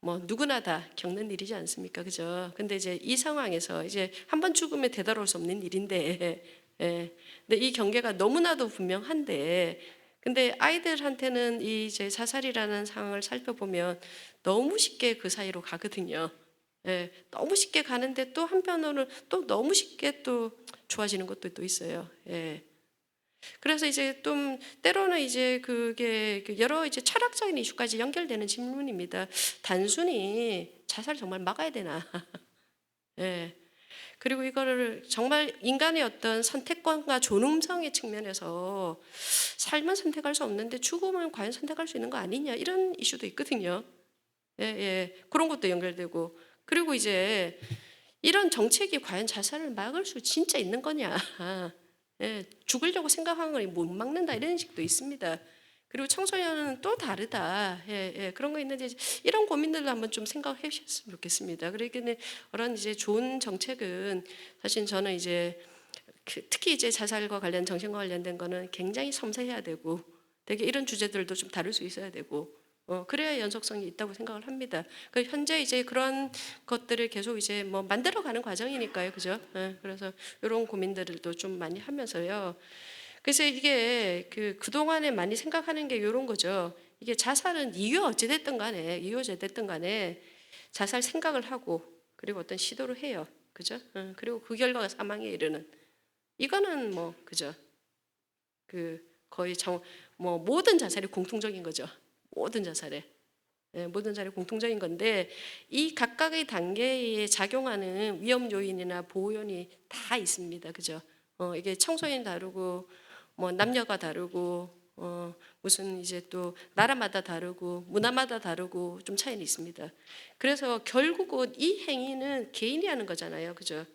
뭐 누구나 다 겪는 일이지 않습니까, 그죠? 근데 이제 이 상황에서 이제 한번 죽으면 되돌아올 수 없는 일인데, 근데 이 경계가 너무나도 분명한데, 근데 아이들한테는 이 이제 자살이라는 상황을 살펴보면 너무 쉽게 그 사이로 가거든요. 너무 쉽게 가는데 또 한편으로는 또 너무 쉽게 또 좋아지는 것도 또 있어요. 그래서 이제 좀 때로는 이제 그게 여러 이제 철학적인 이슈까지 연결되는 질문입니다. 단순히 자살 정말 막아야 되나? 그리고 이거를 정말 인간의 어떤 선택권과 존엄성의 측면에서 삶은 선택할 수 없는데 죽음은 과연 선택할 수 있는 거 아니냐 이런 이슈도 있거든요. 그런 것도 연결되고, 그리고 이제 이런 정책이 과연 자살을 막을 수 진짜 있는 거냐? 죽으려고 생각하는 걸 못 막는다 이런 식도 있습니다. 그리고 청소년은 또 다르다. 그런 거 있는데 이런 고민들도 한번 좀 생각해 주셨으면 좋겠습니다. 그러니까 그런 이제 좋은 정책은 사실 저는 이제 특히 이제 자살과 관련 정신과 관련된 거는 굉장히 섬세해야 되고, 되게 이런 주제들도 좀 다룰 수 있어야 되고. 그래야 연속성이 있다고 생각을 합니다. 현재 이제 그런 것들을 계속 이제 뭐 만들어가는 과정이니까요, 그죠? 그래서 이런 고민들도 좀 많이 하면서요. 그래서 이게 그동안에 많이 생각하는 게 이런 거죠. 이게 자살은 이유 어찌됐든 간에 자살 생각을 하고 그리고 어떤 시도를 해요. 그죠? 그리고 그 결과가 사망에 이르는 이거는 뭐 그죠? 그 거의 뭐 모든 자살이 공통적인 거죠. 모든 자살에. 모든 자살이 공통적인 건데 이 각각의 단계에 작용하는 위험 요인이나 보호 요인이 다 있습니다. 그죠? 이게 청소년 다르고 뭐 남녀가 다르고 무슨 이제 또 나라마다 다르고 문화마다 다르고 좀 차이는 있습니다. 그래서 결국은 이 행위는 개인이 하는 거잖아요. 그죠?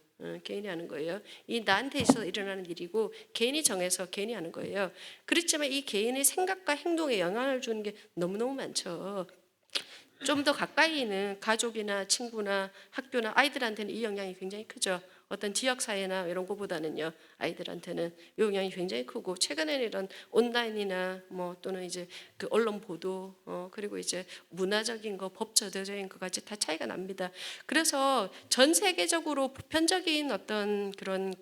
개인이 하는 거예요. 이 나한테 있어서 일어나는 일이고 개인이 정해서 개인이 하는 거예요. 그렇지만 이 개인의 생각과 행동에 영향을 주는 게 너무너무 많죠. 좀 더 가까이 있는 가족이나 친구나 학교나 아이들한테는 이 영향이 굉장히 크죠. 어떤 지역사회나 이런 것보다는요, 아이들한테는 이 영향이 굉장히 크고, 최근에는 이런 온라인이나 뭐 또는 이제 그 언론 보도, 그리고 이제 문화적인 거, 법적인 것까지 다 차이가 납니다. 그래서 전 세계적으로 보편적인 어떤 그런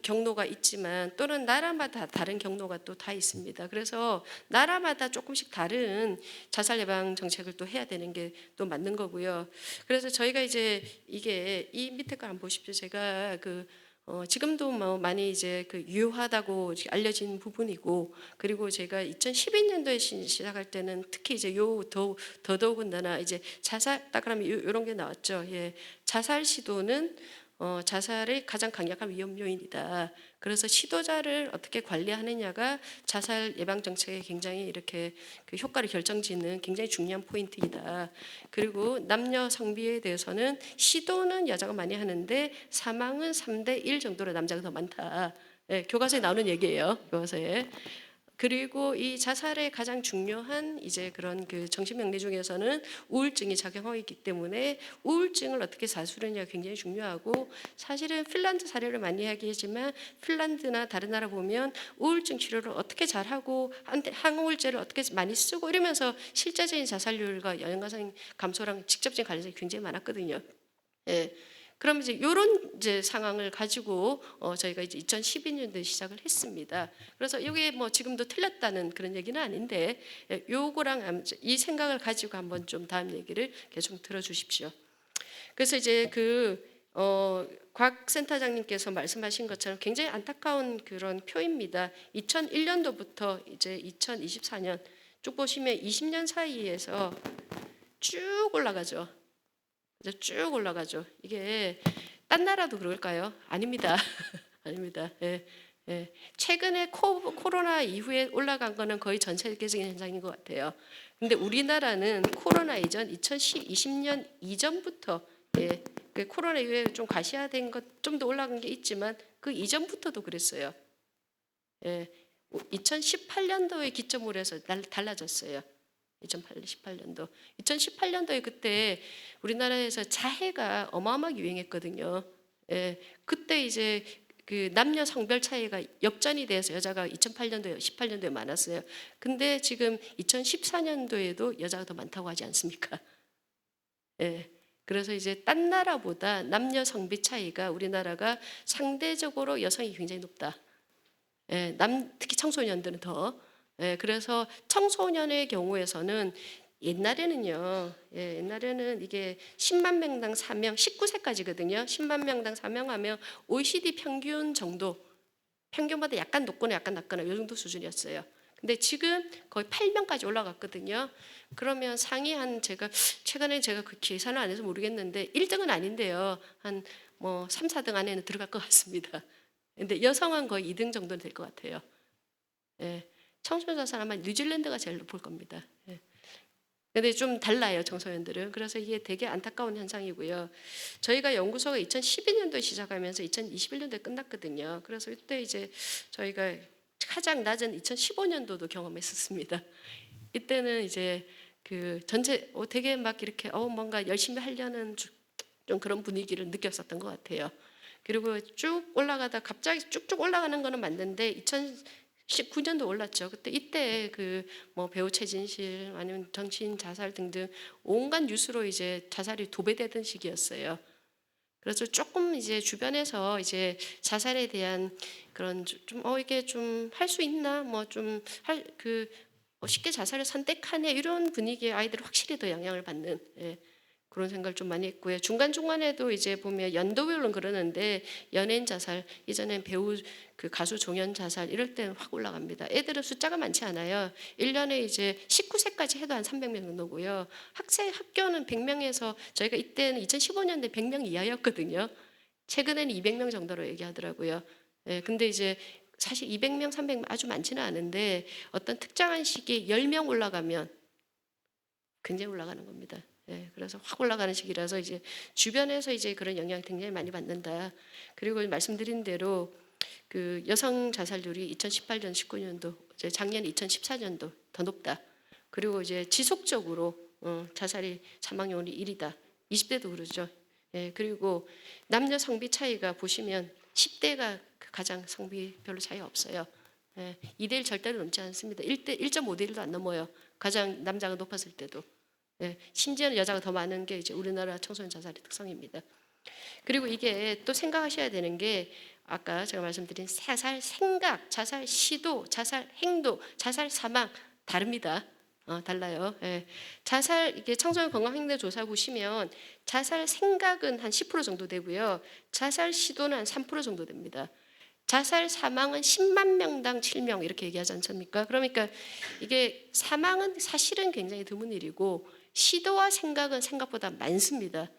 경로가 있지만 또는 나라마다 다른 경로가 또 다 있습니다. 그래서 나라마다 조금씩 다른 자살 예방 정책을 또 해야 되는 게 또 맞는 거고요. 그래서 저희가 이제 이게 이 밑에 거 한번 보십시오. 제가 지금도 뭐 많이 이제 유효하다고 알려진 부분이고, 그리고 제가 2012년도에 시작할 때는 특히 이제 더더군다나 이제 자살 딱 그러면 이런 게 나왔죠. 예, 자살 시도는 자살의 가장 강력한 위험 요인이다. 그래서 시도자를 어떻게 관리하느냐가 자살 예방 정책에 굉장히 이렇게 그 효과를 결정짓는 굉장히 중요한 포인트이다. 그리고 남녀 성비에 대해서는 시도는 여자가 많이 하는데 사망은 3대 1 정도로 남자가 더 많다. 예, 교과서에 나오는 얘기예요. 교과서에. 그리고 이 자살의 가장 중요한 이제 그런 그 정신병리 중에서는 우울증이 작용하고 있기 때문에 우울증을 어떻게 사수하느냐가 굉장히 중요하고, 사실은 핀란드 사례를 많이 이야기하지만 핀란드나 다른 나라 보면 우울증 치료를 어떻게 잘하고 항우울제를 어떻게 많이 쓰고 이러면서 실제적인 자살률과 연관성 감소랑 직접적인 관련성이 굉장히 많았거든요. 예. 그럼 이제 이런 이제 상황을 가지고 저희가 이제 2012년도에 시작을 했습니다. 그래서 이게 뭐 지금도 틀렸다는 그런 얘기는 아닌데, 요거랑 이 생각을 가지고 한번 좀 다음 얘기를 계속 들어주십시오. 그래서 이제 곽 센터장님께서 말씀하신 것처럼 굉장히 안타까운 그런 표입니다. 2001년도부터 이제 2024년 쭉 보시면 20년 사이에서 쭉 올라가죠. 쭉 올라가죠. 이게 딴 나라도 그럴까요? 아닙니다. 아닙니다. 예, 예. 최근에 코로나 이후에 올라간 거는 거의 전 세계적인 현상인 것 같아요. 근데 우리나라는 코로나 이전 2020년 이전부터 그 코로나 이후에 좀 과시화된 것 좀 더 올라간 게 있지만 그 이전부터도 그랬어요. 2018년도에 기점으로 해서 달라졌어요. 2018년도. 2018년도에 그때 우리나라에서 자해가 어마어마하게 유행했거든요. 그때 이제 그 남녀 성별 차이가 역전이 돼서 여자가 2008년도에 18년도에 많았어요. 근데 지금 2014년도에도 여자가 더 많다고 하지 않습니까? 그래서 이제 딴 나라보다 남녀 성비 차이가 우리나라가 상대적으로 여성이 굉장히 높다. 특히 청소년들은 더. 그래서 청소년의 경우에서는 옛날에는요, 옛날에는 이게 10만 명당 4명, 19세까지거든요. 10만 명당 4명 하면 OECD 평균 정도, 평균보다 약간 높거나 약간 낮거나 이 정도 수준이었어요. 근데 지금 거의 8명까지 올라갔거든요. 그러면 상위 최근에 제가 그 계산을 안 해서 모르겠는데 1등은 아닌데요. 한 뭐 3, 4등 안에는 들어갈 것 같습니다. 근데 여성은 거의 2등 정도는 될 것 같아요. 청소년 자살 아마 뉴질랜드가 제일 높을 겁니다. 근데 좀 달라요, 청소년들은. 그래서 이게 되게 안타까운 현상이고요. 저희가 연구소가 2012년도에 시작하면서 2021년도에 끝났거든요. 그래서 이때 이제 저희가 가장 낮은 2015년도도 경험했었습니다. 이때는 이제 그 전체 되게 막 이렇게 뭔가 열심히 하려는 좀 그런 분위기를 느꼈었던 것 같아요. 그리고 쭉 올라가다 갑자기 쭉쭉 올라가는 거는 맞는데 2019년도 올랐죠. 이때 뭐 배우 최진실 아니면 정치인 자살 등등 온갖 뉴스로 이제 자살이 도배되던 시기였어요. 그래서 조금 이제 주변에서 이제 자살에 대한 그런 이게 좀 할 수 있나 뭐 좀 쉽게 자살을 선택하네 이런 분위기에 아이들이 확실히 더 영향을 받는 그런 생각을 좀 많이 했고요. 중간중간에도 이제 보면 연도별로 그러는데 연예인 자살, 이전엔 배우 그 가수 종연 자살 이럴 때는 확 올라갑니다. 애들은 숫자가 많지 않아요. 1년에 이제 19세까지 해도 한 300명 정도고요. 학교는 100명에서 저희가 이때는 2015년대 100명 이하였거든요. 최근에는 200명 정도로 얘기하더라고요. 근데 이제 사실 200명, 300명 아주 많지는 않은데 어떤 특정한 시기에 10명 올라가면 굉장히 올라가는 겁니다. 그래서 확 올라가는 시기라서 이제 주변에서 이제 그런 영향을 굉장히 많이 받는다. 그리고 말씀드린 대로 그 여성 자살률이 2018년, 19년도, 이제 작년 2014년도 더 높다. 그리고 이제 지속적으로 자살이 사망률이 1위다. 20대도 그러죠. 그리고 남녀 성비 차이가 보시면 10대가 가장 성비 별로 차이 없어요. 2대1 절대로 넘지 않습니다. 1.5대1도 안 넘어요. 가장 남자가 높았을 때도. 심지어는 여자가 더 많은 게 이제 우리나라 청소년 자살의 특성입니다. 그리고 이게 또 생각하셔야 되는 게 아까 제가 말씀드린 자살 생각, 자살 시도, 자살 행동, 자살 사망 다릅니다. 달라요. 자살 이게 청소년 건강 행동 조사 보시면 자살 생각은 한 10% 정도 되고요. 자살 시도는 한 3% 정도 됩니다. 자살 사망은 10만 명당 7명 이렇게 얘기하지 않습니까? 그러니까 이게 사망은 사실은 굉장히 드문 일이고 시도와 생각은 생각보다 많습니다.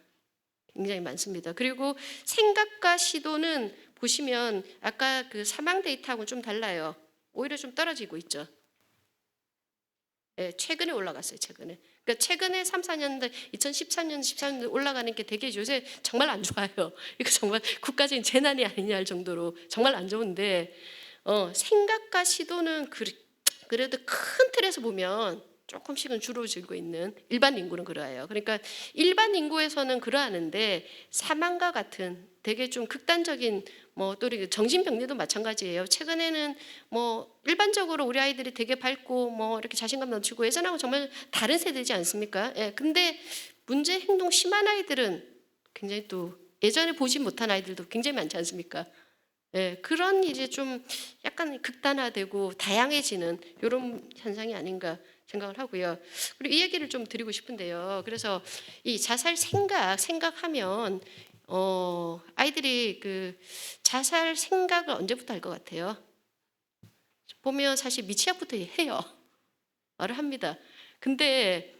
굉장히 많습니다. 그리고 생각과 시도는 보시면 아까 그 사망 데이터하고는 좀 달라요. 오히려 좀 떨어지고 있죠. 최근에 올라갔어요. 최근에. 그러니까 최근에 3, 4년대 2013년, 14년대 올라가는 게 되게 요새 정말 안 좋아요. 이거 정말 국가적인 재난이 아니냐 할 정도로 정말 안 좋은데 생각과 시도는 그래도 큰 틀에서 보면 조금씩은 줄어들고 있는 일반 인구는 그러해요. 그러니까 일반 인구에서는 그러하는데 사망과 같은 되게 좀 극단적인 또 정신병리도 마찬가지예요. 최근에는 일반적으로 우리 아이들이 되게 밝고 이렇게 자신감 넘치고 예전하고 정말 다른 세대지 않습니까? 근데 문제 행동 심한 아이들은 굉장히 또 예전에 보지 못한 아이들도 굉장히 많지 않습니까? 그런 이제 좀 약간 극단화되고 다양해지는 이런 현상이 아닌가 생각을 하고요. 그리고 이 얘기를 좀 드리고 싶은데요. 그래서 이 자살 생각하면 아이들이 그 자살 생각을 언제부터 할 것 같아요? 보면 사실 미취학부터 해요. 말을 합니다. 근데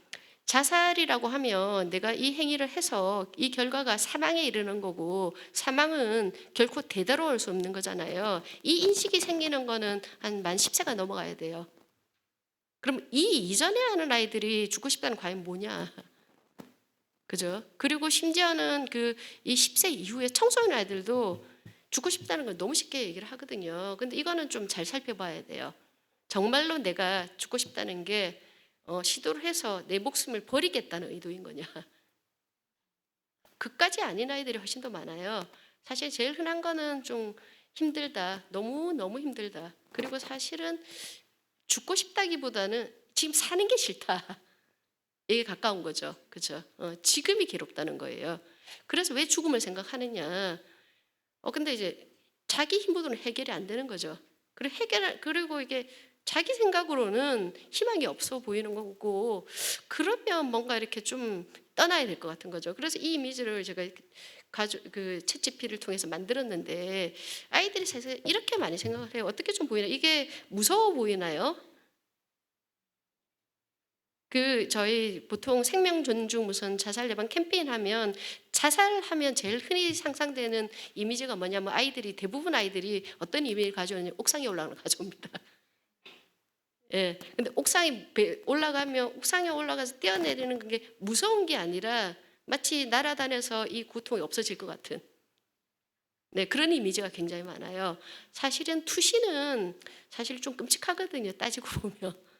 자살이라고 하면 내가 이 행위를 해서 이 결과가 사망에 이르는 거고 사망은 결코 대다로울 수 없는 거잖아요. 이 인식이 생기는 거는 한 만 10세가 넘어가야 돼요. 그럼 이 이전에 하는 아이들이 죽고 싶다는 과연 뭐냐? 그죠? 그리고 심지어는 이 10세 이후에 청소년 아이들도 죽고 싶다는 걸 너무 쉽게 얘기를 하거든요. 근데 이거는 좀 잘 살펴봐야 돼요. 정말로 내가 죽고 싶다는 게 시도를 해서 내 목숨을 버리겠다는 의도인 거냐? 그까지 아닌 아이들이 훨씬 더 많아요. 사실 제일 흔한 거는 좀 힘들다, 너무 힘들다. 그리고 사실은 죽고 싶다기보다는 지금 사는 게 싫다. 이게 가까운 거죠. 그죠? 지금이 괴롭다는 거예요. 그래서 왜 죽음을 생각하느냐? 근데 이제 자기 힘으로는 해결이 안 되는 거죠. 그리고 이게 자기 생각으로는 희망이 없어 보이는 거고, 그러면 뭔가 이렇게 좀 떠나야 될 것 같은 거죠. 그래서 이 이미지를 제가 챗GPT를 통해서 만들었는데 아이들이 사실 이렇게 많이 생각을 해요. 어떻게 좀 보이나? 이게 무서워 보이나요? 저희 보통 생명 존중 무슨 자살 예방 캠페인 하면 자살하면 제일 흔히 상상되는 이미지가 뭐냐면 대부분 아이들이 어떤 이미지를 가져오냐면 옥상에 올라가는 걸 가져옵니다. 근데 옥상에 올라가서 뛰어내리는 게 무서운 게 아니라 마치 날아다녀서 이 고통이 없어질 것 같은 그런 이미지가 굉장히 많아요. 사실은 투시는 사실 좀 끔찍하거든요. 따지고 보면.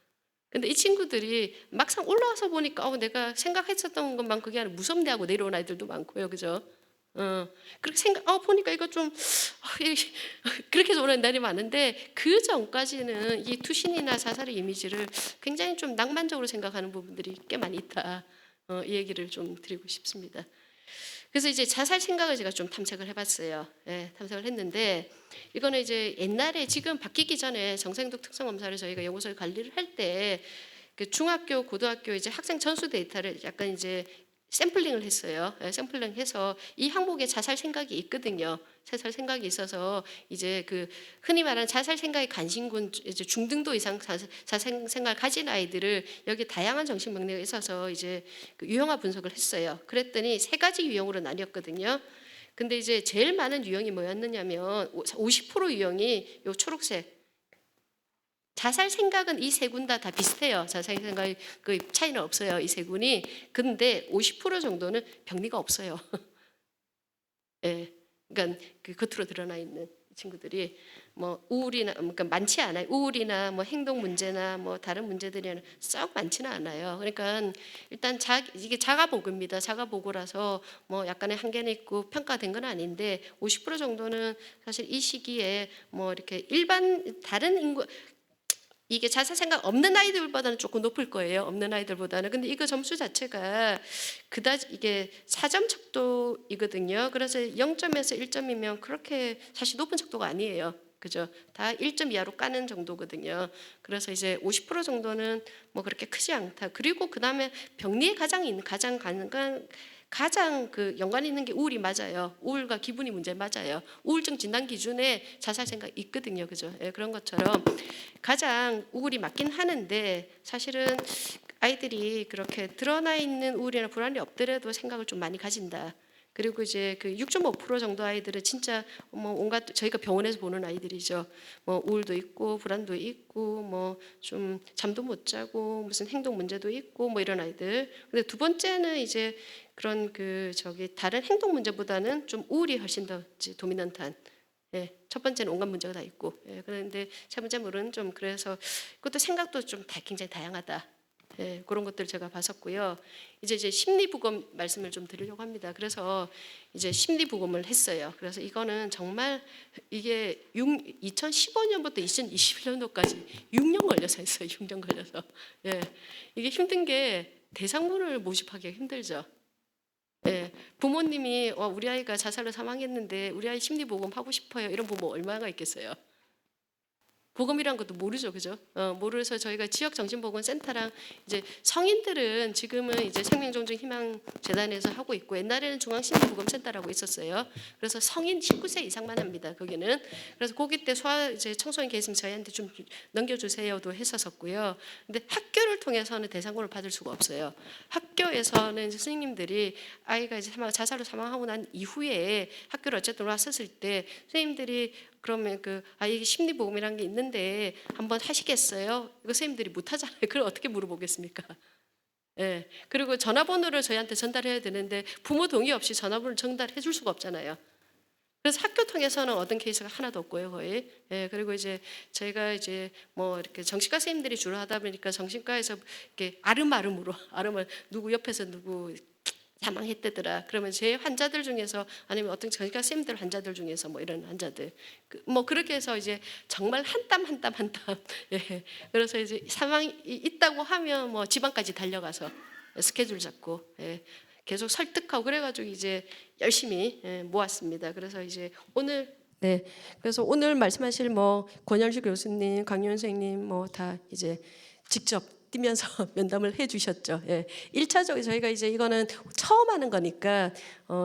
근데 이 친구들이 막상 올라와서 보니까 내가 생각했었던 것만 그게 아니라 무섭네 하고 내려온 아이들도 많고요. 그죠? 그렇게 보니까 이거 좀 그렇게 해서 오는 날이 많은데 그 전까지는 이 투신이나 자살의 이미지를 굉장히 좀 낭만적으로 생각하는 부분들이 꽤 많이 있다. 이 얘기를 좀 드리고 싶습니다. 그래서 이제 자살 생각을 제가 좀 탐색을 해봤어요. 예, 탐색을 했는데 이거는 이제 옛날에 지금 바뀌기 전에 정서행동 특성 검사를 저희가 연구소에 관리를 할 때 그 중학교, 고등학교 이제 학생 전수 데이터를 약간 이제 샘플링을 했어요. 예, 샘플링해서 이 항목에 자살 생각이 있거든요. 자살 생각이 있어서 이제 그 흔히 말하는 자살 생각의 간신군 이제 중등도 이상 자살 생각을 가진 아이들을 여기 다양한 정신 병리가 있어서 이제 그 유형화 분석을 했어요. 그랬더니 세 가지 유형으로 나뉘었거든요. 근데 이제 제일 많은 유형이 뭐였느냐면 50% 유형이 요 초록색. 자살 생각은 이 세 군 다 비슷해요. 자살 생각의 그 차이는 없어요. 이 세 군이. 근데 50% 정도는 병리가 없어요. 예. 그러니까 그 겉으로 드러나 있는 친구들이 뭐 우울이나 그러니까 많지 않아요. 우울이나 뭐 행동 문제나 뭐 다른 문제들이 썩 많지는 않아요. 그러니까 일단 이게 자가 보고입니다. 자가 보고라서 뭐 약간의 한계는 있고 평가된 건 아닌데 50% 정도는 사실 이 시기에 뭐 이렇게 일반 다른 인구 이게 자살 생각 없는 아이들보다는 조금 높을 거예요. 없는 아이들보다는. 근데 이거 점수 자체가 그다지 이게 4점 척도이거든요. 그래서 0점에서 1점이면 그렇게 사실 높은 척도가 아니에요. 그죠? 다 1점 이하로 까는 정도거든요. 그래서 이제 50% 정도는 뭐 그렇게 크지 않다. 그리고 그다음에 병리에 가장 그 연관이 있는 게 우울이 맞아요. 우울과 기분이 문제 맞아요. 우울증 진단 기준에 자살 생각 있거든요. 그죠? 예, 그런 것처럼 가장 우울이 맞긴 하는데 사실은 아이들이 그렇게 드러나 있는 우울이나 불안이 없더라도 생각을 좀 많이 가진다. 그리고 이제 그 6.5% 정도 아이들은 진짜 뭐 온갖 저희가 병원에서 보는 아이들이죠. 뭐 우울도 있고 불안도 있고 뭐 좀 잠도 못 자고 무슨 행동 문제도 있고 뭐 이런 아이들. 근데 두 번째는 이제 그런 그 저기 다른 행동 문제보다는 좀 우울이 훨씬 더 도미넌트한. 예, 첫 번째는 온갖 문제가 다 있고. 예, 그런데 세 번째물은 좀 그래서 그것도 생각도 좀 굉장히 다양하다. 예, 그런 것들 제가 봤었고요. 이제 심리부검 말씀을 좀 드리려고 합니다. 그래서 이제 심리부검을 했어요. 그래서 이거는 정말 이게 2015년부터 2021년도까지 6년 걸려서 했어요. 6년 걸려서. 예, 이게 힘든 게 대상물을 모집하기가 힘들죠. 예, 부모님이 우리 아이가 자살로 사망했는데 우리 아이 심리보험 하고 싶어요. 이런 부모 얼마나 있겠어요. 보험이란 것도 모르죠, 그죠? 모르서 저희가 지역 정신보건센터랑 이제 성인들은 지금은 이제 생명존중희망재단에서 하고 있고 옛날에는 중앙심리보건센터라고 있었어요. 그래서 성인 19세 이상만 합니다. 거기는. 그래서 거기 때 이제 청소년 계시면 저희한테 좀 넘겨주세요도 했었었고요. 근데 학교를 통해서는 대상권을 받을 수가 없어요. 학교에서는 이제 선생님들이 아이가 이제 자살로 사망하고 난 이후에 학교를 어쨌든 왔었을 때 선생님들이 그러면 그 아이 심리보험이라는 게 있는데 한번 하시겠어요? 이거 선생님들이 못 하잖아요. 그걸 어떻게 물어보겠습니까? 예. 그리고 전화번호를 저희한테 전달해야 되는데 부모 동의 없이 전화번호를 전달해 줄 수가 없잖아요. 그래서 학교 통해서는 얻은 케이스가 하나도 없고요, 거의. 예, 그리고 이제 저희가 이제 뭐 이렇게 정신과 선생님들이 주로 하다 보니까 정신과에서 이렇게 아름아름으로 누구 옆에서 누구 사망했대더라. 그러면 제 환자들 중에서 아니면 어떤 정신과 선생님들 환자들 중에서 뭐 이런 환자들 뭐 그렇게 해서 이제 정말 한 땀 한 땀 한 땀 예. 그래서 이제 사망이 있다고 하면 뭐 지방까지 달려가서 스케줄 잡고 예. 계속 설득하고 그래가지고 이제 열심히 모았습니다. 그래서 이제 오늘 그래서 오늘 말씀하실 뭐 권현식 교수님, 강윤 선생님 뭐 다 이제 직접 뛰면서 면담을 해주셨죠. 예. 1차적으로 저희가 이제 이거는 처음 하는 거니까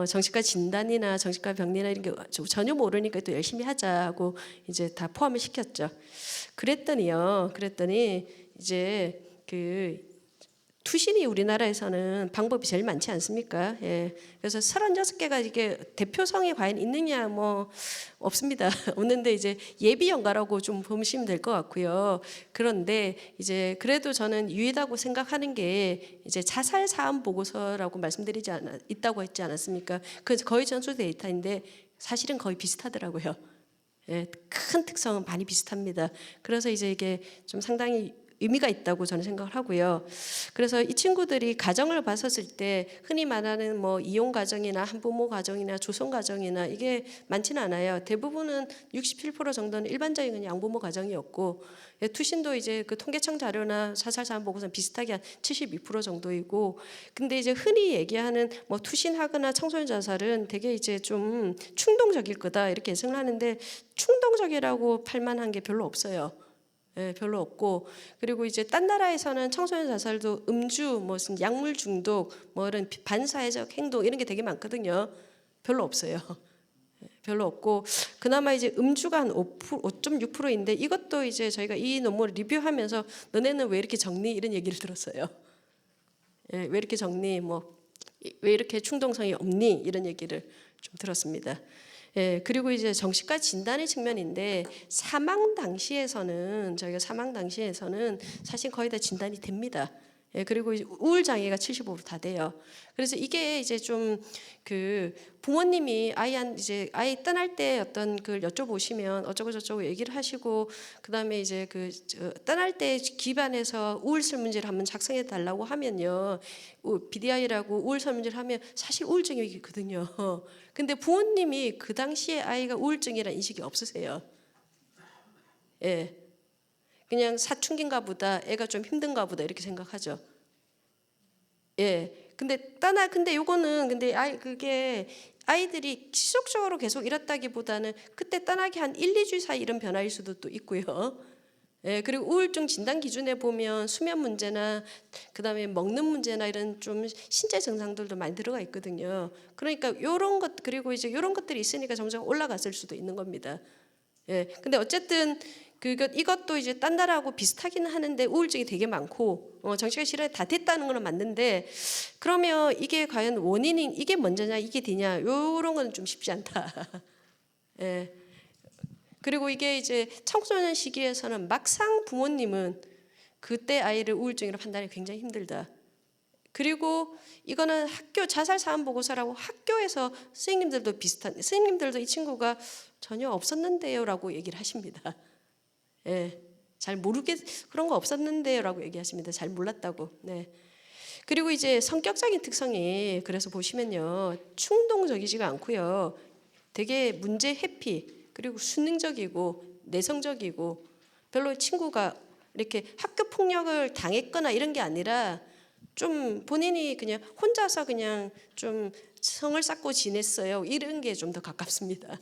정신과 진단이나 정신과 병리나 이런 게 전혀 모르니까 또 열심히 하자고 이제 다 포함을 시켰죠. 그랬더니 이제 그 투신이 우리나라에서는 방법이 제일 많지 않습니까? 예. 그래서 36개가 이게 대표성이 과연 있느냐 뭐 없습니다. 없는데 이제 예비 연가라고 좀 보시면 될 것 같고요. 그런데 이제 그래도 저는 유일하다고 생각하는 게 이제 자살 사안 보고서라고 있다고 했지 않았습니까? 그 거의 전수 데이터인데 사실은 거의 비슷하더라고요. 예, 큰 특성은 많이 비슷합니다. 그래서 이제 이게 좀 상당히 의미가 있다고 저는 생각을 하고요. 그래서 이 친구들이 가정을 봤었을 때 흔히 말하는 뭐 이혼 가정이나 한부모 가정이나 조성 가정이나 이게 많지는 않아요. 대부분은 67% 정도는 일반적인 그냥 양부모 가정이었고, 예, 투신도 이제 그 통계청 자료나 자살 사안 보고서는 비슷하게 한 72% 정도이고, 근데 이제 흔히 얘기하는 뭐 투신하거나 청소년 자살은 되게 이제 좀 충동적일 거다 이렇게 예상을 하는데, 충동적이라고 팔만한 게 별로 없어요. 예, 별로 없고, 그리고 이제 딴 나라에서는 청소년 자살도 음주, 무슨 약물 중독, 뭐 이런 반사회적 행동 이런 게 되게 많거든요. 별로 없어요. 별로 없고, 그나마 이제 음주가 한 5.6%인데 이것도 이제 저희가 이 논문을 리뷰하면서 너네는 왜 이렇게 적니 이런 얘기를 들었어요. 예, 왜 이렇게 적니, 뭐 왜 이렇게 충동성이 없니 이런 얘기를 좀 들었습니다. 예, 그리고 이제 정신과 진단의 측면인데 사망 당시에서는 저희가 사망 당시에서는 사실 거의 다 진단이 됩니다. 예, 그리고 이제 우울 장애가 75% 다 돼요. 그래서 이게 이제 좀 그 부모님이 이제 아이 떠날 때 어떤 그 여쭤보시면 어쩌고 저쩌고 얘기를 하시고, 그다음에 이제 떠날 때 기반해서 우울 설문지를 한번 작성해 달라고 하면요, BDI라고 우울 설문지를 하면 사실 우울증이 있거든요. 근데 부모님이 그 당시에 아이가 우울증이라는 인식이 없으세요. 예. 그냥 사춘기인가 보다, 애가 좀 힘든가 보다 이렇게 생각하죠. 예. 근데 요거는 그게 아이들이 지속적으로 계속 이렇다기보다는 그때 떠나기 한 1, 2주 사이 이런 변화일 수도 또 있고요. 예, 그리고 우울증 진단 기준에 보면 수면 문제나 그다음에 먹는 문제나 이런 좀 신체 증상들도 많이 들어가 있거든요. 그러니까 요런 것, 그리고 이제 요런 것들이 있으니까 점점 올라갔을 수도 있는 겁니다. 예. 근데 어쨌든 이것도 이제 딴 나라하고 비슷하기는 하는데 우울증이 되게 많고 정신과 질환이 다 됐다는 건 맞는데, 그러면 이게 과연 원인이 이게 먼저냐 이게 뒤냐 요런 건 좀 쉽지 않다. 예. 그리고 이게 이제 청소년 시기에서는 막상 부모님은 그때 아이를 우울증으로 판단하기 굉장히 힘들다. 그리고 이거는 학교 자살 사안 보고서라고 학교에서 선생님들도 이 친구가 전혀 없었는데요라고 얘기를 하십니다. 예, 잘 그런 거 없었는데요라고 얘기하십니다. 잘 몰랐다고. 네. 그리고 이제 성격적인 특성이 그래서 보시면요, 충동적이지가 않고요, 되게 문제 회피, 그리고 수능적이고 내성적이고, 별로 친구가 이렇게 학교 폭력을 당했거나 이런 게 아니라 좀 본인이 그냥 혼자서 그냥 좀 성을 쌓고 지냈어요. 이런 게 좀 더 가깝습니다.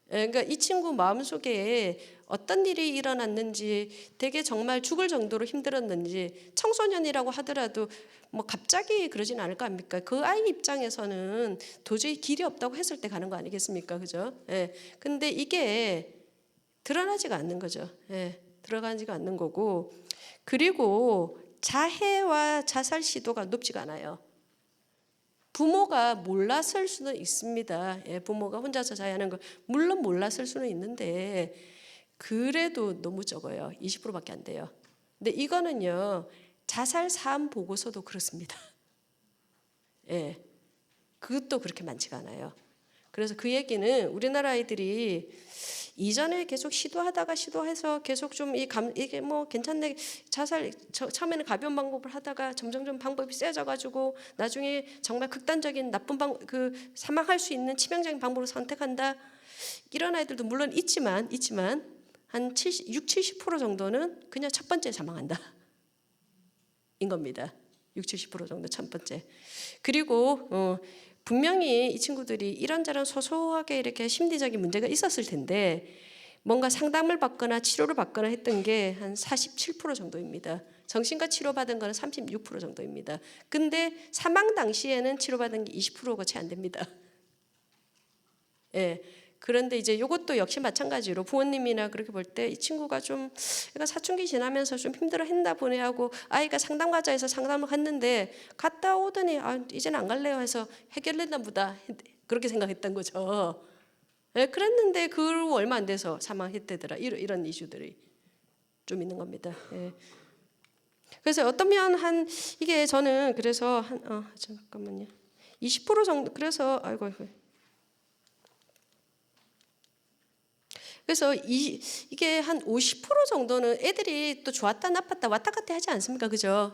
그러니까 이 친구 마음속에 어떤 일이 일어났는지, 되게 정말 죽을 정도로 힘들었는지, 청소년이라고 하더라도 뭐 갑자기 그러진 않을 거 아닙니까? 그 아이 입장에서는 도저히 길이 없다고 했을 때 가는 거 아니겠습니까? 그죠? 예. 근데 이게 드러나지가 않는 거죠. 예. 들어가지가 않는 거고, 그리고 자해와 자살 시도가 높지가 않아요. 부모가 몰랐을 수는 있습니다. 예, 부모가 혼자서 자해하는 거 물론 몰랐을 수는 있는데 그래도 너무 적어요. 20%밖에 안 돼요. 근데 이거는요, 자살 사안 보고서도 그렇습니다. 예, 그것도 그렇게 많지가 않아요. 그래서 그 얘기는 우리나라 아이들이 이전에 계속 시도해서 계속 좀 이게 뭐 괜찮네, 처음에는 가벼운 방법을 하다가 점점 방법이 세져가지고 나중에 정말 극단적인 나쁜 사망할 수 있는 치명적인 방법을 선택한다, 이런 아이들도 물론 있지만 한 60-70% 정도는 그냥 첫 번째 사망한다 인 겁니다. 60-70% 정도 첫 번째. 그리고 분명히 이 친구들이 이런저런 소소하게 이렇게 심리적인 문제가 있었을 텐데 뭔가 상담을 받거나 치료를 받거나 했던 게 한 47% 정도입니다. 정신과 치료받은 거는 36% 정도입니다. 근데 사망 당시에는 치료받은 게 20%가 채 안 됩니다. 예. 그런데 이제 이것도 역시 마찬가지로 부모님이나 그렇게 볼 때 이 친구가 좀 그러니까 사춘기 지나면서 좀 힘들어했나 보네 하고 아이가 상담 가자 해서 상담을 갔는데 갔다 오더니 이제는 안 갈래요 해서 해결됐나 보다 그렇게 생각했던 거죠. 예, 그랬는데 그 얼마 안 돼서 사망했대더라. 이런 이슈들이 좀 있는 겁니다. 예. 그래서 어떠면 이게 저는 그래서 잠깐만요. 20% 정도 그래서 아이고. 그래서 이게 한 50% 정도는 애들이 또 좋았다 나빴다 왔다 갔다 하지 않습니까? 그죠?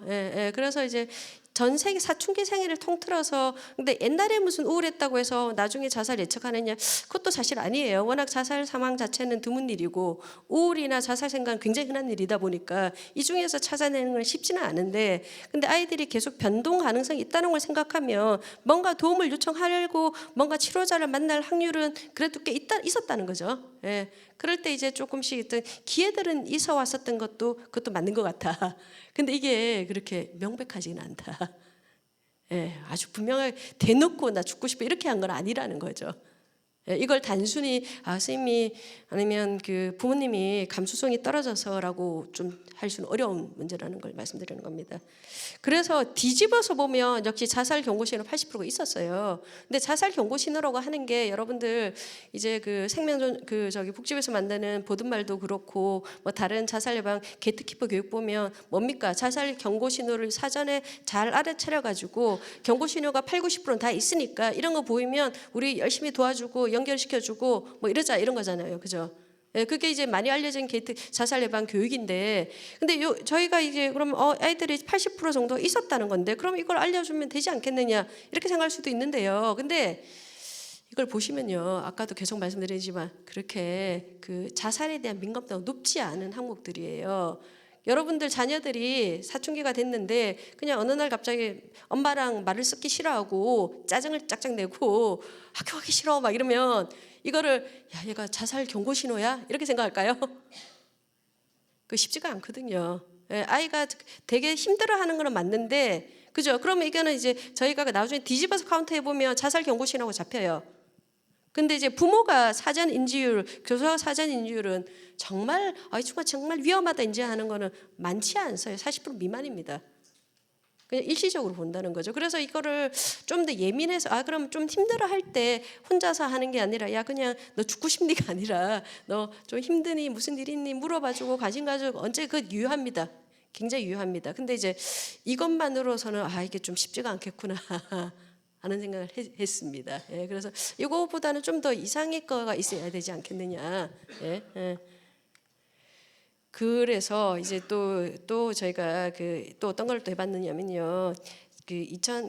그래서 이제 전 세계 사춘기 생애를 통틀어서 근데 옛날에 무슨 우울했다고 해서 나중에 자살 예측하느냐 그것도 사실 아니에요. 워낙 자살 사망 자체는 드문 일이고 우울이나 자살 생각은 굉장히 흔한 일이다 보니까 이 중에서 찾아내는 건 쉽지는 않은데 근데 아이들이 계속 변동 가능성이 있다는 걸 생각하면 뭔가 도움을 요청하려고 뭔가 치료자를 만날 확률은 그래도 꽤 있었다는 거죠. 그럴 때 이제 조금씩 어떤 기회들은 있어 왔었던 그것도 맞는 것 같아. 근데 이게 그렇게 명백하지는 않다. 아주 분명하게 대놓고 나 죽고 싶어 이렇게 한 건 아니라는 거죠. 이걸 단순히 선생님이 아니면 그 부모님이 감수성이 떨어져서라고 좀 할 수는 어려운 문제라는 걸 말씀드리는 겁니다. 그래서 뒤집어서 보면 역시 자살 경고 신호 80%가 있었어요. 근데 자살 경고 신호라고 하는 게 여러분들 이제 그 생명전 복지부에서 만드는 보든말도 그렇고 뭐 다른 자살 예방 게이트키퍼 교육 보면 뭡니까? 자살 경고 신호를 사전에 잘 알아차려 가지고 경고 신호가 80~90%는 다 있으니까 이런 거 보이면 우리 열심히 도와주고 연결시켜주고 뭐 이러자 이런 거잖아요. 그죠? 그게 이제 많이 알려진 게이트 자살 예방 교육인데, 근데 저희가 이제 그럼 아이들이 80% 정도 있었다는 건데, 그럼 이걸 알려주면 되지 않겠느냐 이렇게 생각할 수도 있는데요. 근데 이걸 보시면요, 아까도 계속 말씀드리지만 그렇게 그 자살에 대한 민감도가 높지 않은 항목들이에요. 여러분들 자녀들이 사춘기가 됐는데 그냥 어느 날 갑자기 엄마랑 말을 섞기 싫어하고 짜증을 짝짝 내고 학교 가기 싫어 막 이러면 이거를 야 얘가 자살 경고 신호야 이렇게 생각할까요? 그 쉽지가 않거든요. 아이가 되게 힘들어하는 거는 맞는데 그죠? 그러면 이거는 이제 저희가 나중에 뒤집어서 카운트해 보면 자살 경고 신호가 잡혀요. 근데 이제 부모가 사전 인지율, 교사 사전 인지율은 정말 이 친구가 정말 위험하다 인지하는 거는 많지 않아요. 40% 미만입니다. 그냥 일시적으로 본다는 거죠. 그래서 이거를 좀 더 예민해서 그럼 좀 힘들어 할 때 혼자서 하는 게 아니라 야 그냥 너 죽고 싶니가 아니라 너 좀 힘드니 무슨 일 있니 물어봐주고 관심 가지고 언제 그거 유효합니다. 굉장히 유효합니다. 근데 이제 이것만으로서는 이게 좀 쉽지가 않겠구나. 하는 생각을 했습니다. 그래서 이거보다는 좀 더 이상의 거가 있어야 되지 않겠느냐. 그래서 이제 또 저희가 또 어떤 걸 또 해봤느냐면요.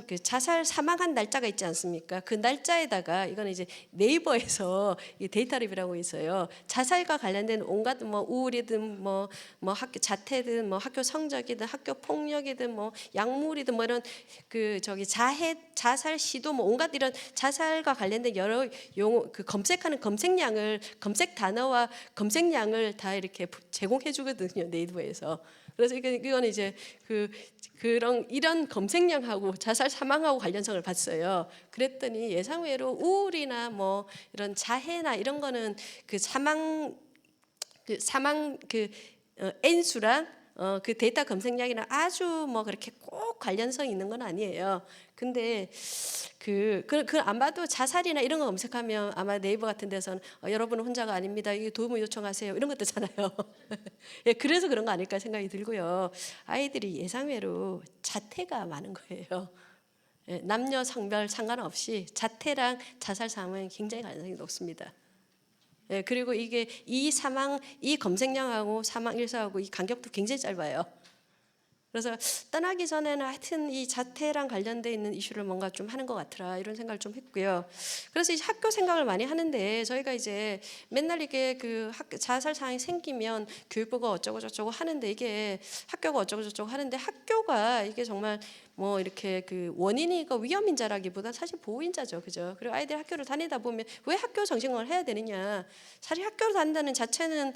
그 자살 사망한 날짜가 있지 않습니까? 그 날짜에다가 이거는 이제 네이버에서 데이터랩이라고 있어요. 자살과 관련된 온갖 뭐 우울이든 뭐 학교 자퇴든 뭐 학교 성적이든 학교 폭력이든 뭐 약물이든 뭐 이런 자살 시도 뭐 온갖 이런 자살과 관련된 여러 용어 검색하는 검색 단어와 검색량을 다 이렇게 제공해 주거든요, 네이버에서. 그래서 이건 이제 이런 검색량하고 자살 사망하고 관련성을 봤어요. 그랬더니 예상외로 우울이나 뭐 이런 자해나 이런 거는 사망 N수랑 그 데이터 검색량이랑 아주 뭐 그렇게 꼭 관련성이 있는 건 아니에요. 근데 안 봐도 자살이나 이런 거 검색하면 아마 네이버 같은 데서는 여러분은 혼자가 아닙니다. 이게 도움을 요청하세요. 이런 거 뜨잖아요. 그래서 그런 거 아닐까 생각이 들고요. 아이들이 예상외로 자퇴가 많은 거예요. 남녀 성별 상관없이 자퇴랑 자살 사망이 굉장히 가능성이 높습니다. 그리고 이게 이 검색량하고 사망 일사하고 이 간격도 굉장히 짧아요. 그래서 떠나기 전에는 하여튼 이 자퇴랑 관련돼 있는 이슈를 뭔가 좀 하는 것 같더라 이런 생각을 좀 했고요. 그래서 이제 학교 생각을 많이 하는데 저희가 이제 맨날 이게 자살 상황이 생기면 교육부가 어쩌고 저쩌고 하는데 이게 학교가 어쩌고 저쩌고 하는데 학교가 이게 정말 뭐 이렇게 원인이 위험인자라기보다 사실 보호인자죠, 그죠? 그리고 아이들 학교를 다니다 보면 왜 학교 정신건강을 해야 되느냐? 사실 학교를 다닌다는 자체는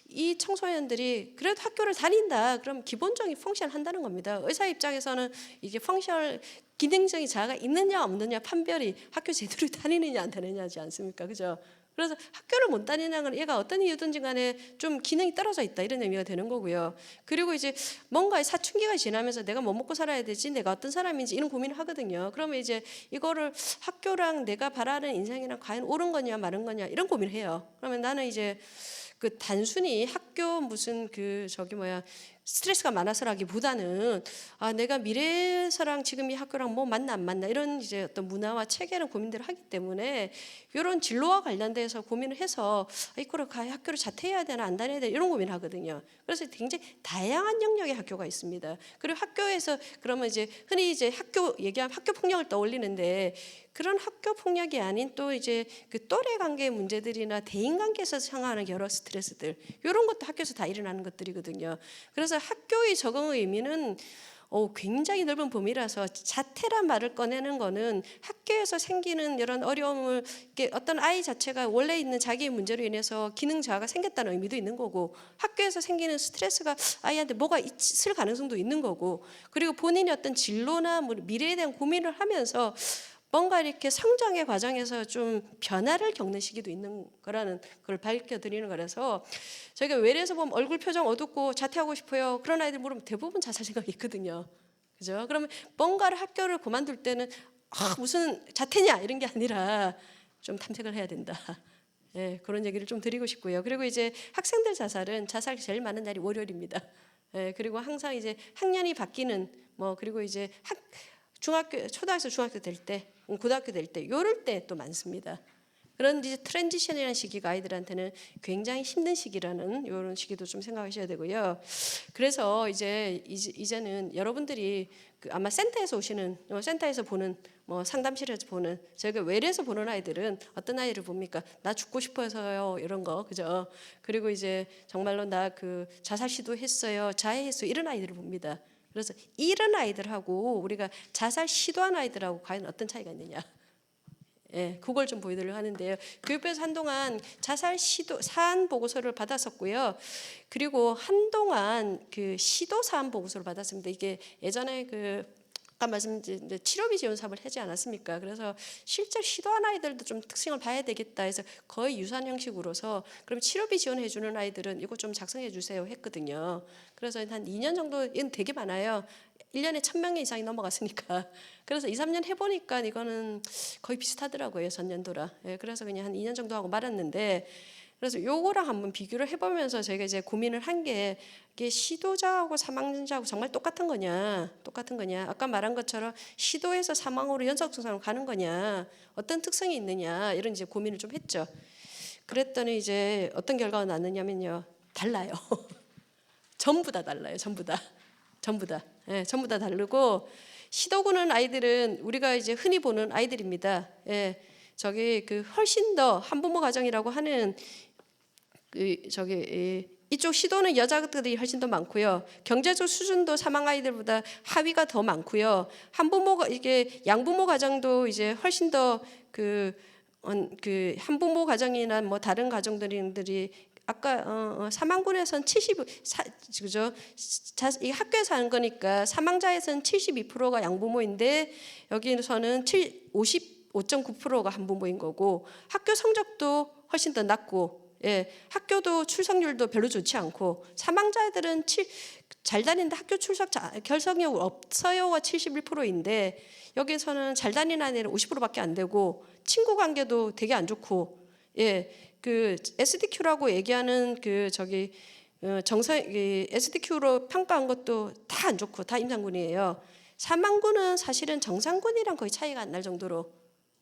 이 청소년들이 그래도 학교를 다닌다, 그럼 기본적인 펑션 한다는 겁니다. 의사 입장에서는 이게 펑션 기능적인 자아가 있느냐 없느냐 판별이 학교 제대로 다니느냐 안 다니느냐지 않습니까, 그죠? 그래서 학교를 못 다니는 건 얘가 어떤 이유든지 간에 좀 기능이 떨어져 있다 이런 의미가 되는 거고요. 그리고 이제 뭔가 사춘기가 지나면서 내가 뭐 먹고 살아야 되지, 내가 어떤 사람인지 이런 고민을 하거든요. 그러면 이제 이거를 학교랑 내가 바라는 인생이랑 과연 옳은 거냐 마른 거냐 이런 고민을 해요. 그러면 나는 이제 단순히 학교 무슨 스트레스가 많아서라기보다는 내가 미래에서랑 지금 이 학교랑 뭐 맞나 안 맞나 이런 이제 어떤 문화와 체계는 고민들을 하기 때문에 이런 진로와 관련돼서 고민을 해서 이거를 학교를 자퇴해야 되나 안 다녀야 되나 이런 고민을 하거든요. 그래서 굉장히 다양한 영역의 학교가 있습니다. 그리고 학교에서 그러면 이제 흔히 이제 학교 얘기하면 학교 폭력을 떠올리는데 그런 학교 폭력이 아닌 또 이제 그 또래 관계 문제들이나 대인 관계에서 상하는 여러 스트레스들 이런 것도 학교에서 다 일어나는 것들이거든요. 그래서 학교의 적응의 의미는 굉장히 넓은 범위라서 자퇴란 말을 꺼내는 거는 학교에서 생기는 이런 어려움을 어떤 아이 자체가 원래 있는 자기의 문제로 인해서 기능 저하가 생겼다는 의미도 있는 거고 학교에서 생기는 스트레스가 아이한테 뭐가 있을 가능성도 있는 거고 그리고 본인이 어떤 진로나 미래에 대한 고민을 하면서 뭔가 이렇게 성장의 과정에서 좀 변화를 겪는 시기도 있는 거라는 걸 밝혀드리는 거라서 저희가 외래에서 보면 얼굴 표정 어둡고 자퇴하고 싶어요. 그런 아이들 물으면 대부분 자살 생각이 있거든요. 그죠? 그러면 뭔가를 학교를 그만둘 때는 무슨 자퇴냐 이런 게 아니라 좀 탐색을 해야 된다. 예, 그런 얘기를 좀 드리고 싶고요. 그리고 이제 학생들 자살이 제일 많은 날이 월요일입니다. 예, 그리고 항상 이제 학년이 바뀌는 그리고 이제 초등학교 중학교 될 때, 고등학교 될 때, 요럴 때 또 많습니다. 그런 이제 트랜지션이라는 시기가 아이들한테는 굉장히 힘든 시기라는 이런 시기도 좀 생각하셔야 되고요. 그래서 이제는 여러분들이 아마 센터에서 오시는, 센터에서 보는, 상담실에서 보는, 저희가 외래에서 보는 아이들은 어떤 아이를 봅니까? 나 죽고 싶어서요, 이런 거, 그죠? 그리고 이제 정말로 나 자살 시도했어요, 자해했어요, 이런 아이들을 봅니다. 그래서 이런 아이들하고 우리가 자살 시도한 아이들하고 과연 어떤 차이가 있느냐? 예, 그걸 좀 보여드리려고 하는데요. 교육부에서 한동안 자살 시도 사안 보고서를 받았었고요. 그리고 한동안 시도 사안 보고서를 받았습니다. 이게 예전에 아까 말씀드린 치료비 지원 사업을 하지 않았습니까? 그래서 실제 시도한 아이들도 좀 특징을 봐야 되겠다 해서 거의 유사한 형식으로서 그럼 치료비 지원해 주는 아이들은 이거 좀 작성해 주세요 했거든요. 그래서 한 2년 정도 이건 되게 많아요. 1년에 1,000명 이상이 넘어갔으니까. 그래서 2, 3년 해보니까 이거는 거의 비슷하더라고요. 전년도라. 예, 그래서 그냥 한 2년 정도 하고 말았는데 그래서 요거랑 한번 비교를 해보면서 저희가 이제 고민을 한 게 이게 시도자하고 사망자하고 정말 똑같은 거냐, 아까 말한 것처럼 시도에서 사망으로 연속 증상으로 가는 거냐, 어떤 특성이 있느냐 이런 이제 고민을 좀 했죠. 그랬더니 이제 어떤 결과가 났느냐면요, 달라요. 전부 다 달라요. 전부 다. 예, 전부 다 다르고 시도구는 아이들은 우리가 이제 흔히 보는 아이들입니다. 예, 훨씬 더 한부모 가정이라고 하는 이쪽 시도는 여자들이 훨씬 더 많고요. 경제적 수준도 사망 아이들보다 하위가 더 많고요. 이게 양부모 가정도 이제 훨씬 더 한부모 가정이나 다른 가정들이 아까 사망군에서는 그죠? 이 학교에서 하는 거니까 사망자에서는 72%가 양부모인데 여기서는 55.9%가 한부모인 거고 학교 성적도 훨씬 더 낮고 예, 학교도 출석률도 별로 좋지 않고 사망자들은 잘 다니는데 학교 결석력 없어요가 71%인데 여기서는 잘 다니는 아이는 50%밖에 안 되고 친구 관계도 되게 안 좋고 예, SDQ라고 얘기하는 SDQ로 평가한 것도 다 안 좋고 다 임상군이에요. 사망군은 사실은 정상군이랑 거의 차이가 안 날 정도로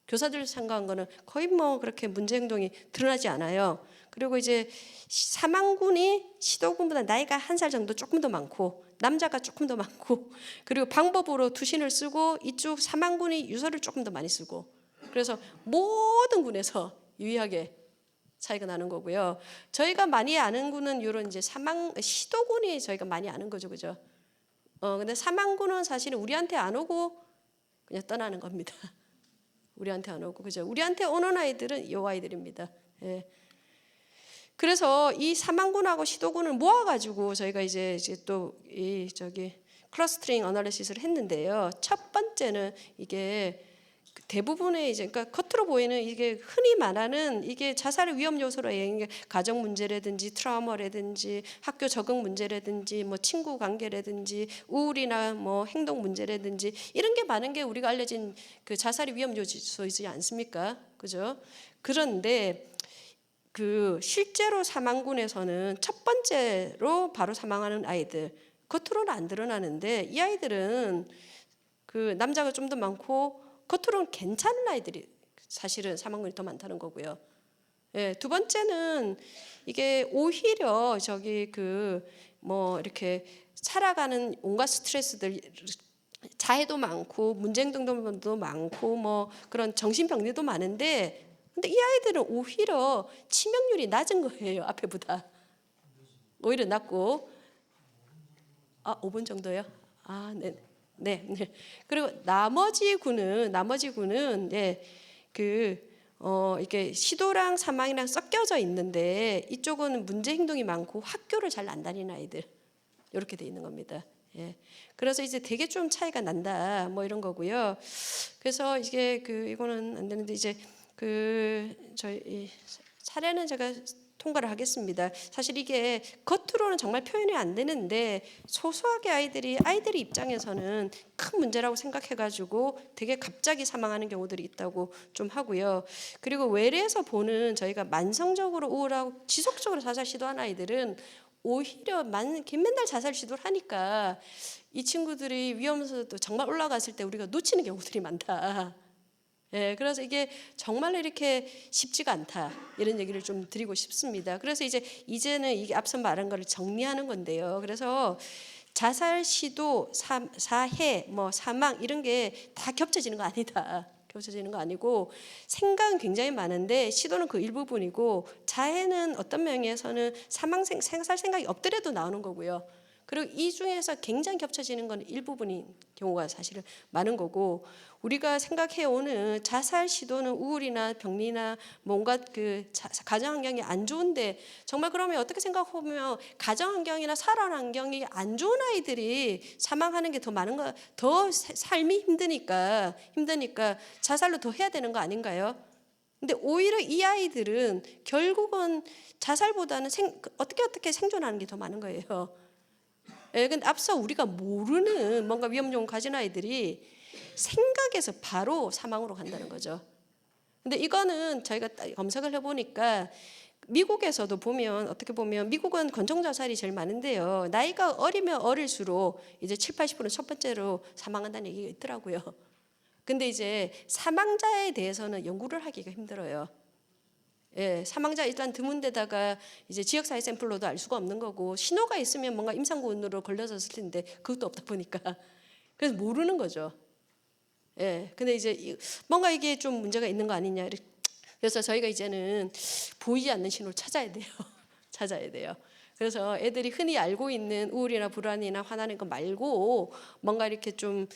교사들 생각한 거는 거의 그렇게 문제 행동이 드러나지 않아요. 그리고 이제 사망군이 시도군보다 나이가 1살 정도 조금 더 많고 남자가 조금 더 많고 그리고 방법으로 투신을 쓰고 이쪽 사망군이 유서를 조금 더 많이 쓰고 그래서 모든 군에서 유의하게 차이가 나는 거고요. 저희가 많이 아는 군은 이런 이제 시도군이 저희가 많이 아는 거죠, 그죠? 근데 사망군은 사실은 우리한테 안 오고 그냥 떠나는 겁니다. 우리한테 안 오고 그죠? 우리한테 오는 아이들은 이 아이들입니다. 예. 그래서 이 사망군하고 시도군을 모아가지고 저희가 이제 또 클러스터링 어널리시스를 했는데요. 첫 번째는 이게 대부분의 이제 그러니까 겉으로 보이는 이게 흔히 말하는 이게 자살의 위험 요소로 얘기하는 게 가정 문제라든지 트라우마라든지 학교 적응 문제라든지 친구 관계라든지 우울이나 행동 문제라든지 이런 게 많은 게 우리가 알려진 자살의 위험 요소이지 않습니까? 그죠? 그런데 실제로 사망군에서는 첫 번째로 바로 사망하는 아이들 겉으로는 안 드러나는데 이 아이들은 그 남자가 좀 더 많고 겉으로는 괜찮은 아이들이 사실은 사망률이 더 많다는 거고요. 예, 두 번째는 이게 오히려 저기 그 뭐 이렇게 살아가는 온갖 스트레스들, 자해도 많고 문제행동도 많고 뭐 그런 정신병리도 많은데, 근데 이 아이들은 오히려 치명률이 낮은 거예요. 앞에보다 오히려 낮고. 5분 정도요? 네. 네. 네. 그리고 나머지 구는 네. 이게 시도랑 사망이랑 섞여져 있는데 이쪽은 문제 행동이 많고 학교를 잘 안 다니는 아이들, 이렇게 돼 있는 겁니다. 예. 그래서 이제 되게 좀 차이가 난다 뭐 이런 거고요. 그래서 이게 이거는 안 되는데 이제 저희 사례는 제가 통과를 하겠습니다. 사실 이게 겉으로는 정말 표현이 안 되는데 소소하게 아이들이 입장에서는 큰 문제라고 생각해가지고 되게 갑자기 사망하는 경우들이 있다고 좀 하고요. 그리고 외래에서 보는 저희가 만성적으로 우울하고 지속적으로 자살 시도한 아이들은 오히려 맨날 자살 시도를 하니까 이 친구들이 위험도도 정말 올라갔을 때 우리가 놓치는 경우들이 많다. 예, 그래서 이게 정말로 이렇게 쉽지가 않다, 이런 얘기를 좀 드리고 싶습니다. 그래서 이제는 이게 앞서 말한 거를 정리하는 건데요. 그래서 자살 시도, 사해, 뭐 사망 이런 게 다 겹쳐지는 거 아니다. 겹쳐지는 거 아니고 생각은 굉장히 많은데 시도는 그 일부분이고, 자해는 어떤 면에서는 생살 생각이 없더라도 나오는 거고요. 그리고 이 중에서 굉장히 겹쳐지는 건 일부분인 경우가 사실은 많은 거고, 우리가 생각해오는 자살 시도는 우울이나 병리나 뭔가 가정 환경이 안 좋은데, 정말 그러면 어떻게 생각하면 가정 환경이나 살아가는 환경이 안 좋은 아이들이 사망하는 게 더 많은 거, 더 삶이 힘드니까 자살로 더 해야 되는 거 아닌가요? 근데 오히려 이 아이들은 결국은 자살보다는 어떻게 생존하는 게 더 많은 거예요. 예, 근데 앞서 우리가 모르는 뭔가 위험 요인 가진 아이들이 생각에서 바로 사망으로 간다는 거죠. 근데 이거는 저희가 검색을 해보니까 미국에서도 보면, 어떻게 보면 미국은 권총 자살이 제일 많은데요. 나이가 어리면 어릴수록 이제 70-80%는 첫 번째로 사망한다는 얘기가 있더라고요. 근데 이제 사망자에 대해서는 연구를 하기가 힘들어요. 예, 사망자 일단 드문 데다가 이제 지역사회 샘플로도 알 수가 없는 거고, 신호가 있으면 뭔가 임상군으로 걸려졌을 텐데 그것도 없다 보니까 그래서 모르는 거죠. 예, 근데 이제 뭔가 이게 좀 문제가 있는 거 아니냐. 그래서 저희가 이제는 보이지 않는 신호를 찾아야 돼요. 찾아야 돼요. 그래서 애들이 흔히 알고 있는 우울이나 불안이나 화나는 거 말고 뭔가 이렇게 좀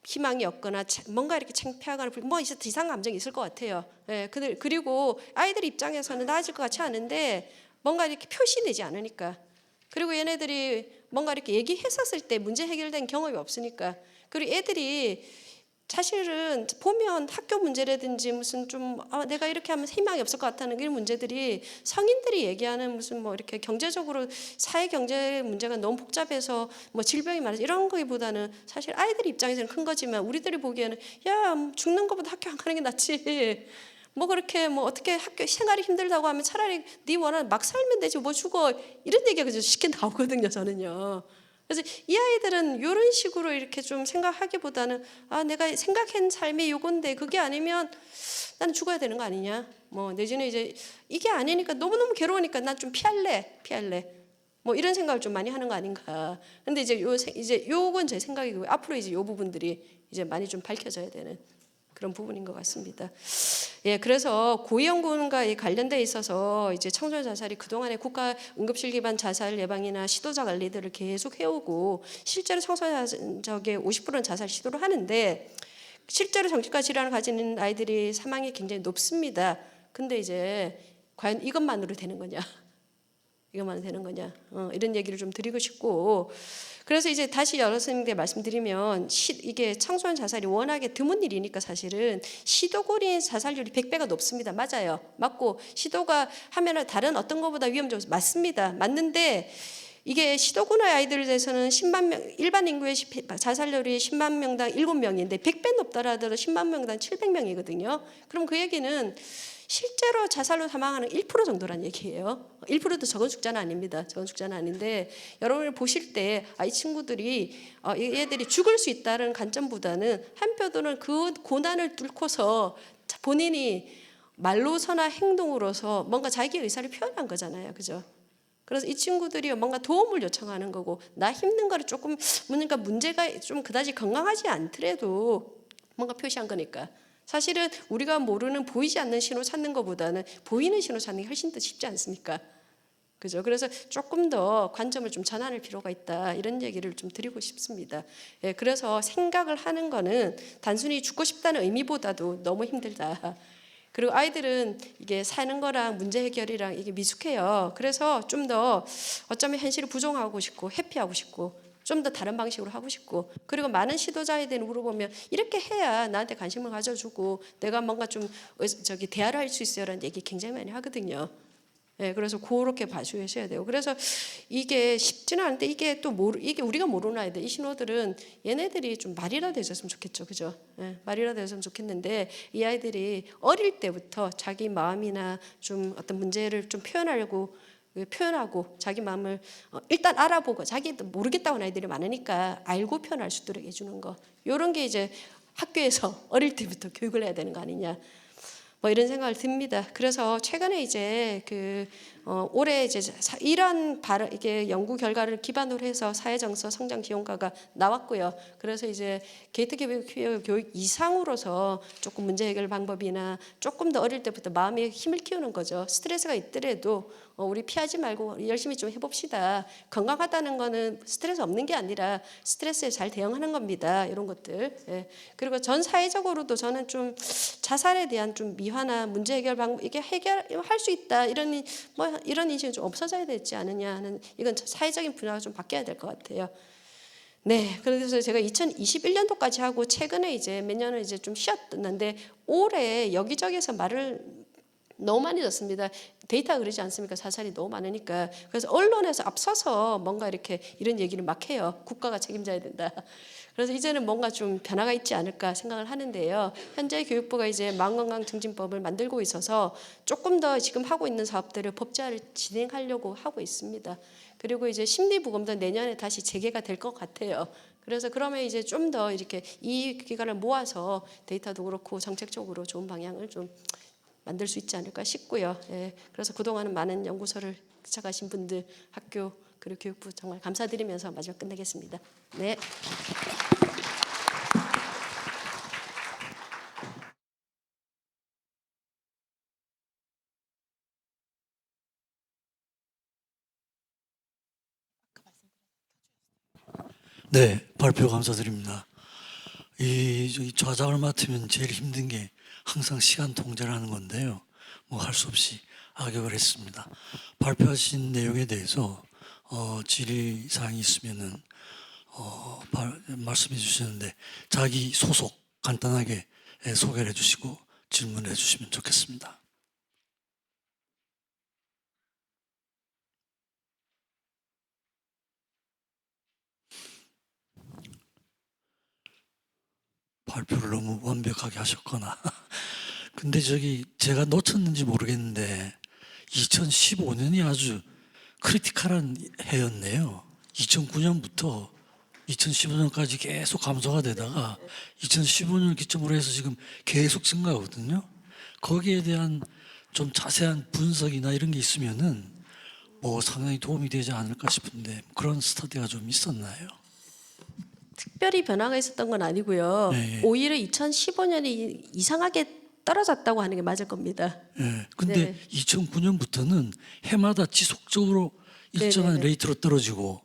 희망이 없거나 뭔가 이렇게 창피하거나 뭐 이상한 감정이 있을 것 같아요. 예, 그리고 아이들 입장에서는 나아질 것 같지 않은데 뭔가 이렇게 표시되지 않으니까, 그리고 얘네들이 뭔가 이렇게 얘기했었을 때 문제 해결된 경험이 없으니까, 그리고 애들이 사실은 보면 학교 문제라든지 무슨 좀 내가 이렇게 하면 희망이 없을 것 같다는 이런 문제들이 성인들이 얘기하는 무슨 뭐 이렇게 경제적으로 사회 경제 문제가 너무 복잡해서 뭐 질병이 많아서 이런 거기보다는 사실 아이들 입장에서는 큰 거지만 우리들이 보기에는 야, 죽는 것보다 학교 안 가는 게 낫지. 뭐 그렇게 뭐 어떻게 학교 생활이 힘들다고 하면 차라리 네 원하는 막 살면 되지 뭐 죽어, 이런 얘기가 쉽게 나오거든요, 저는요. 그래서 이 아이들은 이런 식으로 이렇게 좀 생각하기보다는 내가 생각한 삶이 요건데 그게 아니면 나는 죽어야 되는 거 아니냐, 뭐 내지는 이제 이게 아니니까 너무너무 괴로우니까 난 좀 피할래 뭐 이런 생각을 좀 많이 하는 거 아닌가. 근데 이제 요건 제 생각이고요. 앞으로 이제 요 부분들이 이제 많이 좀 밝혀져야 되는 그런 부분인 것 같습니다. 예, 그래서 고위험군과 관련돼 있어서 이제 청소년 자살이 그동안에 국가 응급실 기반 자살 예방이나 시도자 관리들을 계속 해오고, 실제로 청소년 적의 50%는 자살 시도를 하는데 실제로 정신과 질환을 가지는 아이들이 사망이 굉장히 높습니다. 근데 이제 과연 이것만으로 되는 거냐? 이것만 되는 거냐? 이런 얘기를 좀 드리고 싶고, 그래서 이제 다시 여러 선생님께 말씀드리면 이게 청소년 자살이 워낙에 드문 일이니까 사실은 시도군인 자살률이 100배가 높습니다. 맞아요. 맞고 시도가 하면은 다른 어떤 것보다 위험적으로 맞습니다. 맞는데 이게 시도군의 아이들에 대해서는 10만 명, 일반 인구의 자살률이 10만 명당 7명인데 100배 높더라도 10만 명당 700명이거든요. 그럼 그 얘기는 실제로 자살로 사망하는 1% 정도란 얘기예요. 1%도 적은 숫자는 아닙니다. 적은 숫자는 아닌데 여러분을 보실 때 이 친구들이 얘들이 죽을 수 있다는 관점보다는 한편으로는 그 고난을 뚫고서 본인이 말로서나 행동으로서 뭔가 자기 의사를 표현한 거잖아요. 그죠? 그래서 이 친구들이 뭔가 도움을 요청하는 거고 나 힘든 거를 조금 그러니까 문제가 좀 그다지 건강하지 않더라도 뭔가 표시한 거니까 사실은 우리가 모르는 보이지 않는 신호 찾는 것보다는 보이는 신호 찾는 게 훨씬 더 쉽지 않습니까? 그죠? 그래서 조금 더 관점을 좀 전환할 필요가 있다 이런 얘기를 좀 드리고 싶습니다. 예, 그래서 생각을 하는 거는 단순히 죽고 싶다는 의미보다도 너무 힘들다. 그리고 아이들은 이게 사는 거랑 문제 해결이랑 이게 미숙해요. 그래서 좀 더 어쩌면 현실을 부정하고 싶고 회피하고 싶고 좀 더 다른 방식으로 하고 싶고 그리고 많은 시도자에 대해 물어보면 이렇게 해야 나한테 관심을 가져주고 내가 뭔가 좀 대화를 할 수 있어요라는 얘기 굉장히 많이 하거든요. 예, 그래서 그렇게 봐주셔야 돼요. 그래서 이게 쉽지는 않은데 이게 또 이게 우리가 모르는 아이들, 이 신호들은 얘네들이 좀 말이라도 해줬으면 좋겠죠, 그죠? 예, 말이라도 해줬으면 좋겠는데 이 아이들이 어릴 때부터 자기 마음이나 좀 어떤 문제를 좀 표현하고 자기 마음을 일단 알아보고 자기도 모르겠다고 하는 아이들이 많으니까 알고 표현할 수 있도록 해주는 거. 이런 게 이제 학교에서 어릴 때부터 교육을 해야 되는 거 아니냐. 뭐 이런 생각을 듭니다. 그래서 최근에 이제 올해 이제 이런 이게 연구 결과를 기반으로 해서 사회정서 성장 지원과가 나왔고요. 그래서 이제 게이트 교육 이상으로서 조금 문제 해결 방법이나 조금 더 어릴 때부터 마음의 힘을 키우는 거죠. 스트레스가 있더라도 우리 피하지 말고 열심히 좀 해봅시다. 건강하다는 거는 스트레스 없는 게 아니라 스트레스에 잘 대응하는 겁니다. 이런 것들. 예. 그리고 전 사회적으로도 저는 좀 자살에 대한 좀 미화나 문제 해결 방법 이게 해결할 수 있다 이런 인식이 좀 없어져야 되지 않느냐 하는 이건 사회적인 분야가 좀 바뀌어야 될 것 같아요. 네, 그래서 제가 2021년도까지 하고 최근에 이제 몇 년을 이제 좀 쉬었는데 올해 여기저기서 말을 너무 많이 듣습니다. 데이터가 그러지 않습니까? 사살이 너무 많으니까. 그래서 언론에서 앞서서 뭔가 이렇게 이런 얘기를 막 해요. 국가가 책임져야 된다. 그래서 이제는 뭔가 좀 변화가 있지 않을까 생각을 하는데요. 현재 교육부가 이제 마음건강증진법을 만들고 있어서 조금 더 지금 하고 있는 사업들을 법제화를 진행하려고 하고 있습니다. 그리고 이제 심리부검도 내년에 다시 재개가 될 것 같아요. 그래서 그러면 이제 좀 더 이렇게 이 기관을 모아서 데이터도 그렇고 정책적으로 좋은 방향을 좀 만들 수 있지 않을까 싶고요. 예, 그래서 그동안은 많은 연구소를 찾아가신 분들, 학교 그리고 교육부 정말 감사드리면서 마지막 끝내겠습니다. 네. 네, 발표 감사드립니다. 이 좌장을 맡으면 제일 힘든 게 항상 시간 통제라는 건데요. 뭐 할 수 없이 악역을 했습니다. 발표하신 내용에 대해서 질의 사항이 있으면은 말씀해 주시는데 자기 소속 간단하게 소개를 해주시고 질문해 주시면 좋겠습니다. 발표를 너무 완벽하게 하셨거나 근데 제가 놓쳤는지 모르겠는데 2015년이 아주 크리티컬한 해였네요. 2009년부터 2015년까지 계속 감소가 되다가 2015년을 기점으로 해서 지금 계속 증가하거든요. 거기에 대한 좀 자세한 분석이나 이런 게 있으면은 뭐 상당히 도움이 되지 않을까 싶은데 그런 스터디가 좀 있었나요? 특별히 변화가 있었던 건 아니고요. 네. 오히려 2015년이 이상하게 떨어졌다고 하는 게 맞을 겁니다. 예. 근데 네. 2009년부터는 해마다 지속적으로 일정한 네네네. 레이트로 떨어지고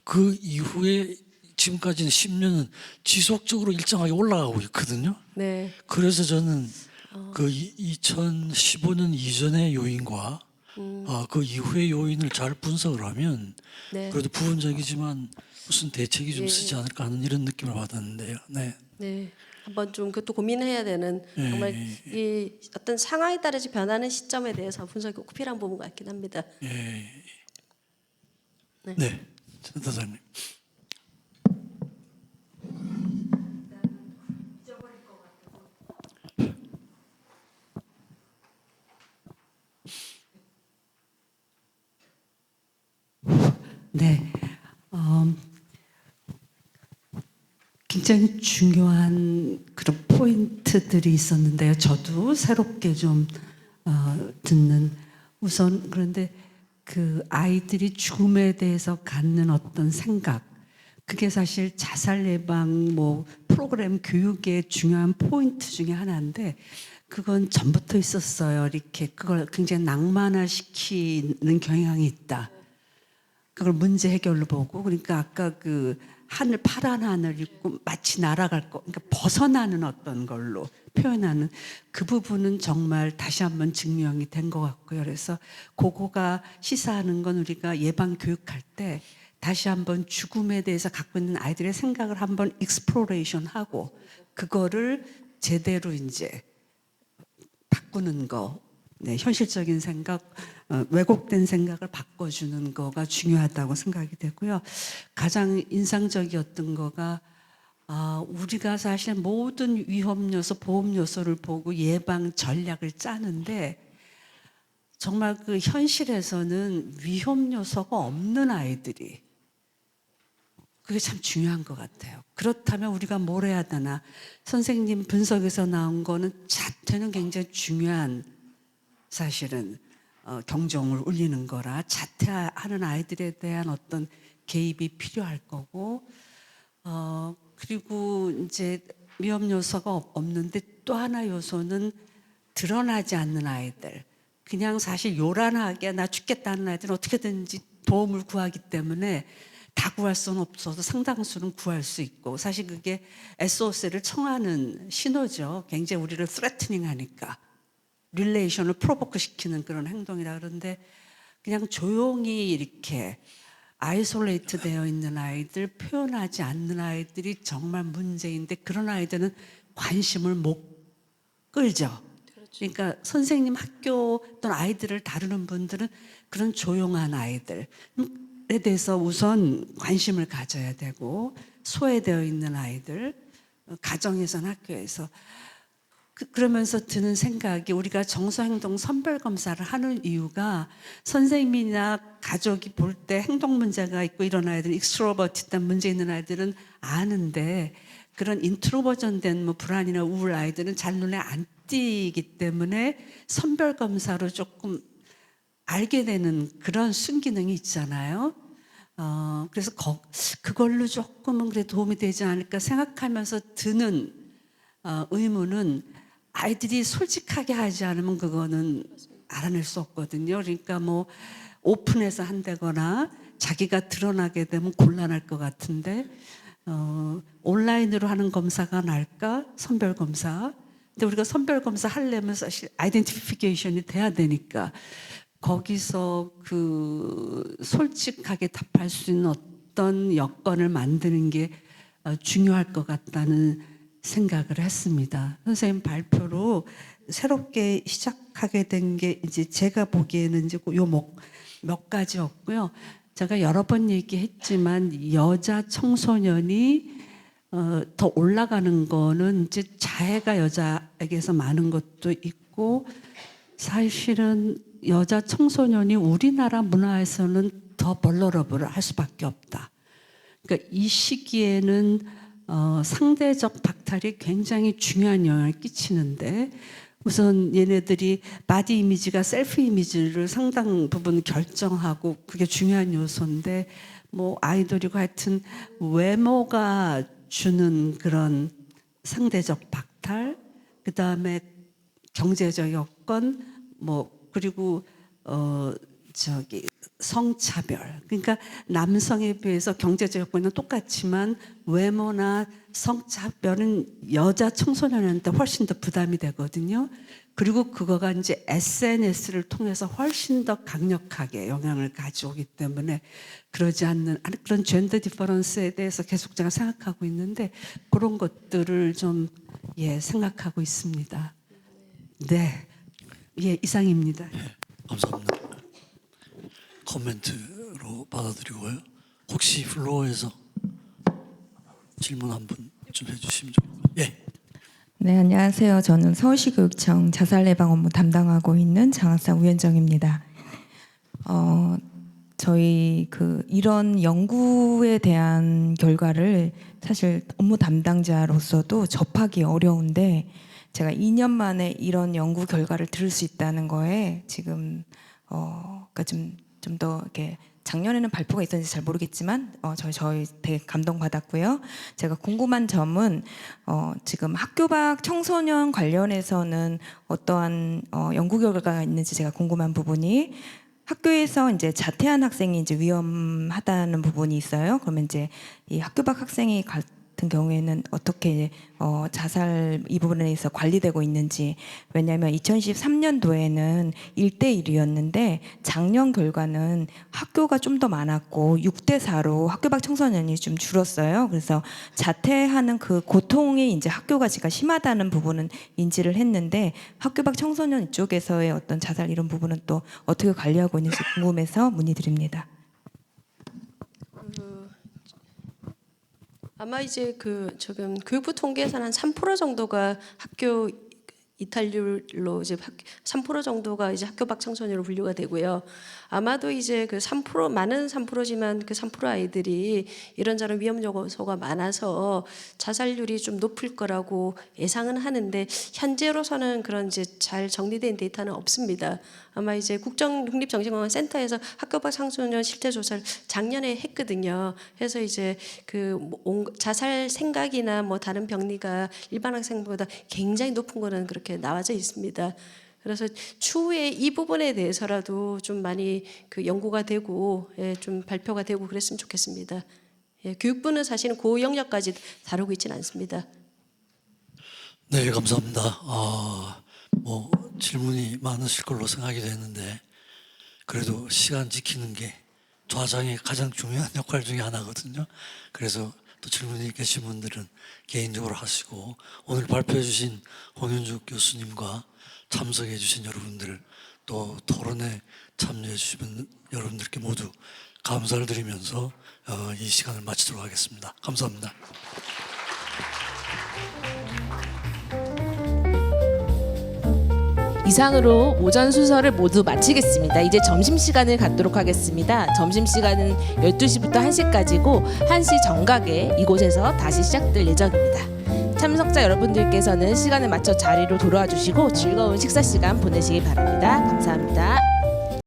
그 이후에 지금까지는 10년은 지속적으로 일정하게 올라가고 있거든요. 네. 그래서 저는 그 2015년 이전의 요인과 그 이후의 요인을 잘 분석을 하면 네. 그래도 부분적이지만 무슨 대책이 좀 예. 쓰지 않을까 하는 이런 느낌을 받았는데요. 네. 네. 한번 좀 그것도 고민해야 되는 예, 정말 이 어떤 상황에 따라서 변하는 시점에 대해서 분석이 꼭 필요한 부분 같긴 합니다. 예. 네, 전도사님. 네, 굉장히 중요한 그런 포인트들이 있었는데요. 저도 새롭게 좀 듣는 우선 그런데 그 아이들이 죽음에 대해서 갖는 어떤 생각 그게 사실 자살 예방 뭐 프로그램 교육의 중요한 포인트 중에 하나인데 그건 전부터 있었어요. 이렇게 그걸 굉장히 낭만화시키는 경향이 있다. 그걸 문제 해결로 보고 그러니까 아까 그 하늘 파란 하늘 있고 마치 날아갈 거 그러니까 벗어나는 어떤 걸로 표현하는 그 부분은 정말 다시 한번 증명이 된 것 같고요. 그래서 그거가 시사하는 건 우리가 예방 교육할 때 다시 한번 죽음에 대해서 갖고 있는 아이들의 생각을 한번 익스플로레이션 하고 그거를 제대로 이제 바꾸는 거, 네, 현실적인 생각, 왜곡된 생각을 바꿔주는 거가 중요하다고 생각이 되고요. 가장 인상적이었던 거가 우리가 사실 모든 위험 요소, 보험 요소를 보고 예방 전략을 짜는데 정말 그 현실에서는 위험 요소가 없는 아이들이 그게 참 중요한 것 같아요. 그렇다면 우리가 뭘 해야 되나? 선생님 분석에서 나온 거는 자퇴는 굉장히 중요한 사실은 경종을 울리는 거라 자퇴하는 아이들에 대한 어떤 개입이 필요할 거고 그리고 이제 위험 요소가 없는데 또 하나 요소는 드러나지 않는 아이들 그냥 사실 요란하게 나 죽겠다는 아이들은 어떻게든지 도움을 구하기 때문에 다 구할 수는 없어도 상당수는 구할 수 있고 사실 그게 SOS를 청하는 신호죠. 굉장히 우리를 threatening 하니까 릴레이션을 프로보크 시키는 그런 행동이라 그런데 그냥 조용히 이렇게 아이솔레이트 되어 있는 아이들 표현하지 않는 아이들이 정말 문제인데 그런 아이들은 관심을 못 끌죠. 그러니까 선생님 학교 또는 아이들을 다루는 분들은 그런 조용한 아이들에 대해서 우선 관심을 가져야 되고 소외되어 있는 아이들 가정에서나 학교에서 그러면서 드는 생각이 우리가 정서행동 선별검사를 하는 이유가 선생님이나 가족이 볼 때 행동 문제가 있고 이런 아이들 익스트로버티한 문제 있는 아이들은 아는데 그런 인트로버전된 뭐 불안이나 우울 아이들은 잘 눈에 안 띄기 때문에 선별검사로 조금 알게 되는 그런 순기능이 있잖아요. 그래서 그걸로 조금은 그래 도움이 되지 않을까 생각하면서 드는 의문은 아이들이 솔직하게 하지 않으면 그거는 알아낼 수 없거든요. 그러니까 뭐 오픈해서 한다거나 자기가 드러나게 되면 곤란할 것 같은데 온라인으로 하는 검사가 나을까? 선별검사. 근데 우리가 선별검사 하려면 사실 아이덴티피케이션이 돼야 되니까 거기서 그 솔직하게 답할 수 있는 어떤 여건을 만드는 게 중요할 것 같다는 생각을 했습니다. 선생님 발표로 새롭게 시작하게 된 게 이제 제가 보기에는 이제 요 몇 가지였고요. 제가 여러 번 얘기했지만 여자 청소년이 더 올라가는 거는 이제 자해가 여자에게서 많은 것도 있고 사실은 여자 청소년이 우리나라 문화에서는 더 벌러러블을 할 수밖에 없다. 그러니까 이 시기에는 상대적 박탈이 굉장히 중요한 영향을 끼치는데 우선 얘네들이 바디 이미지가 셀프 이미지를 상당 부분 결정하고 그게 중요한 요소인데 뭐 아이돌이고 하여튼 외모가 주는 그런 상대적 박탈 그다음에 경제적 여건 뭐 그리고 성차별 그러니까 남성에 비해서 경제적 여건은 똑같지만 외모나 성차별은 여자 청소년한테 훨씬 더 부담이 되거든요. 그리고 그거가 이제 SNS를 통해서 훨씬 더 강력하게 영향을 가져오기 때문에 그러지 않는 그런 젠더 디퍼런스에 대해서 계속 제가 생각하고 있는데 그런 것들을 좀 생각하고 있습니다. 네, 이상입니다. 감사합니다. 코멘트로 받아들이고요. 혹시 플로어에서 질문 한 분 좀 해주시면 좋겠습니다. 예. 네, 안녕하세요. 저는 서울시 교육청 자살 예방 업무 담당하고 있는 장학상 우현정입니다. 저희 이런 연구에 대한 결과를 사실 업무 담당자로서도 접하기 어려운데 제가 2년 만에 이런 연구 결과를 들을 수 있다는 거에 지금 그러니까 좀 더 이렇게 작년에는 발표가 있었는지 잘 모르겠지만 저희 되게 감동받았고요. 제가 궁금한 점은 지금 학교 밖 청소년 관련해서는 어떠한 연구 결과가 있는지 제가 궁금한 부분이 학교에서 이제 자퇴한 학생이 이제 위험하다는 부분이 있어요. 그러면 이제 이 학교 밖 학생이 같은 경우에는 어떻게 자살 이 부분에 대해서 관리되고 있는지. 왜냐하면 2023년도에는 1대1이었는데 작년 결과는 학교가 좀 더 많았고 6대4로 학교 밖 청소년이 좀 줄었어요. 그래서 자퇴하는 그 고통이 이제 학교가 지가 심하다는 부분은 인지를 했는데 학교 밖 청소년 이쪽에서의 어떤 자살 이런 부분은 또 어떻게 관리하고 있는지 궁금해서 문의드립니다. 아마 이제 지금 교육부 통계에서는 한 3% 정도가 학교 이탈률로 이제 3% 정도가 이제 학교 밖 청소년으로 분류가 되고요. 아마도 이제 3% 많은 3%지만 그 3% 아이들이 이런저런 위험 요소가 많아서 자살률이 좀 높을 거라고 예상은 하는데 현재로서는 그런 이제 잘 정리된 데이터는 없습니다. 아마 이제 국정국립정신건강센터에서 학교 밖 청소년 실태 조사를 작년에 했거든요. 그래서 이제 자살 생각이나 뭐 다른 병리가 일반 학생보다 굉장히 높은 거는 그렇게 나와져 있습니다. 그래서 추후에 이 부분에 대해서라도 좀 많이 연구가 되고 좀 발표가 되고 그랬으면 좋겠습니다. 교육부는 사실은 그 영역까지 다루고 있지는 않습니다. 네, 감사합니다. 뭐 질문이 많으실 걸로 생각이 되는데 그래도 시간 지키는 게 좌장의 가장 중요한 역할 중에 하나거든요. 그래서 또 질문이 계신 분들은 개인적으로 하시고 오늘 발표해 주신 홍윤주 교수님과 참석해 주신 여러분들 또 토론에 참여해 주신 여러분들께 모두 감사를 드리면서 이 시간을 마치도록 하겠습니다. 감사합니다. 이상으로 오전 순서를 모두 마치겠습니다. 이제 점심시간을 갖도록 하겠습니다. 점심시간은 12시부터 1시까지고 1시 정각에 이곳에서 다시 시작될 예정입니다. 참석자 여러분들께서는 시간에 맞춰 자리로 돌아와 주시고 즐거운 식사 시간 보내시기 바랍니다. 감사합니다.